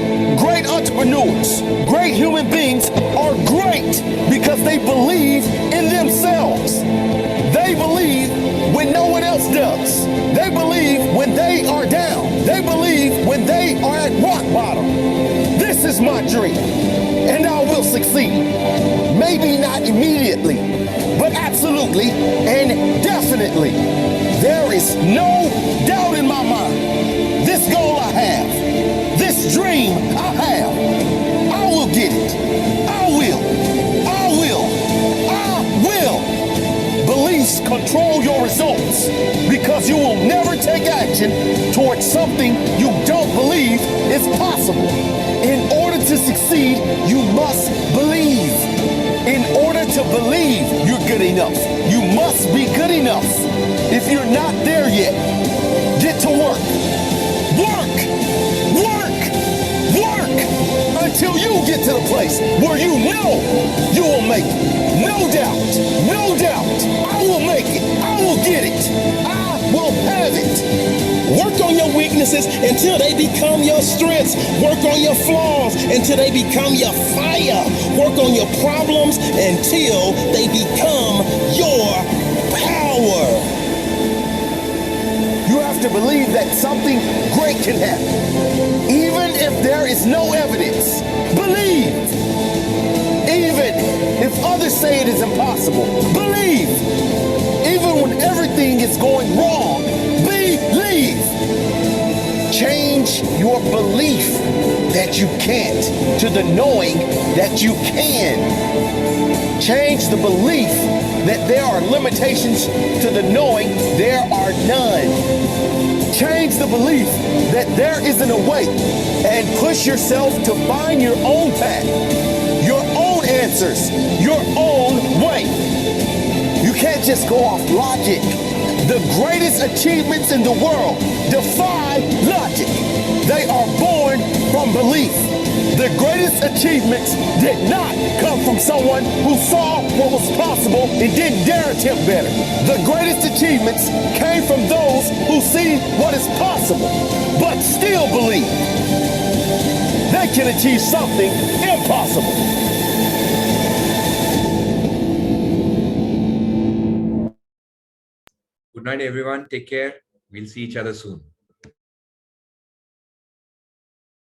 great entrepreneurs, great human beings are great because they believe in themselves. They believe when no one else does. They believe when they are down. They believe when they are at rock bottom. This is my dream, and I will succeed. Maybe not immediately, but absolutely and definitely. There is no doubt in my mind. This goal I have, this dream I have, I will get it. I will. Beliefs control your results because you will never take action towards something you don't believe is possible. In order to succeed, you must believe. In order to believe you're good enough, you must be good enough. If you're not there yet, get to work. Work until you get to the place where you know you will make it. No doubt, I will make it. I will get it. I will have it. Work on your weaknesses until they become your strengths. Work on your flaws until they become your fire. Work on your problems until they become your power. You have to believe that something great can happen. Even if there is no evidence, believe. Even if others say it is impossible, believe. Even when everything is going wrong, believe. Change your belief that you can't to the knowing that you can. Change the belief that there are limitations to the knowing there are none. Change the belief that there isn't a way and push yourself to find your own path, your own answers, your own way. You can't just go off logic. The greatest achievements in the world defy logic. They are born from belief. The greatest achievements did not come from someone who saw what was possible and didn't dare attempt better. The greatest achievements came from those who see what is possible, but still believe they can achieve something impossible. Good night, everyone. Take care. We'll see each other soon.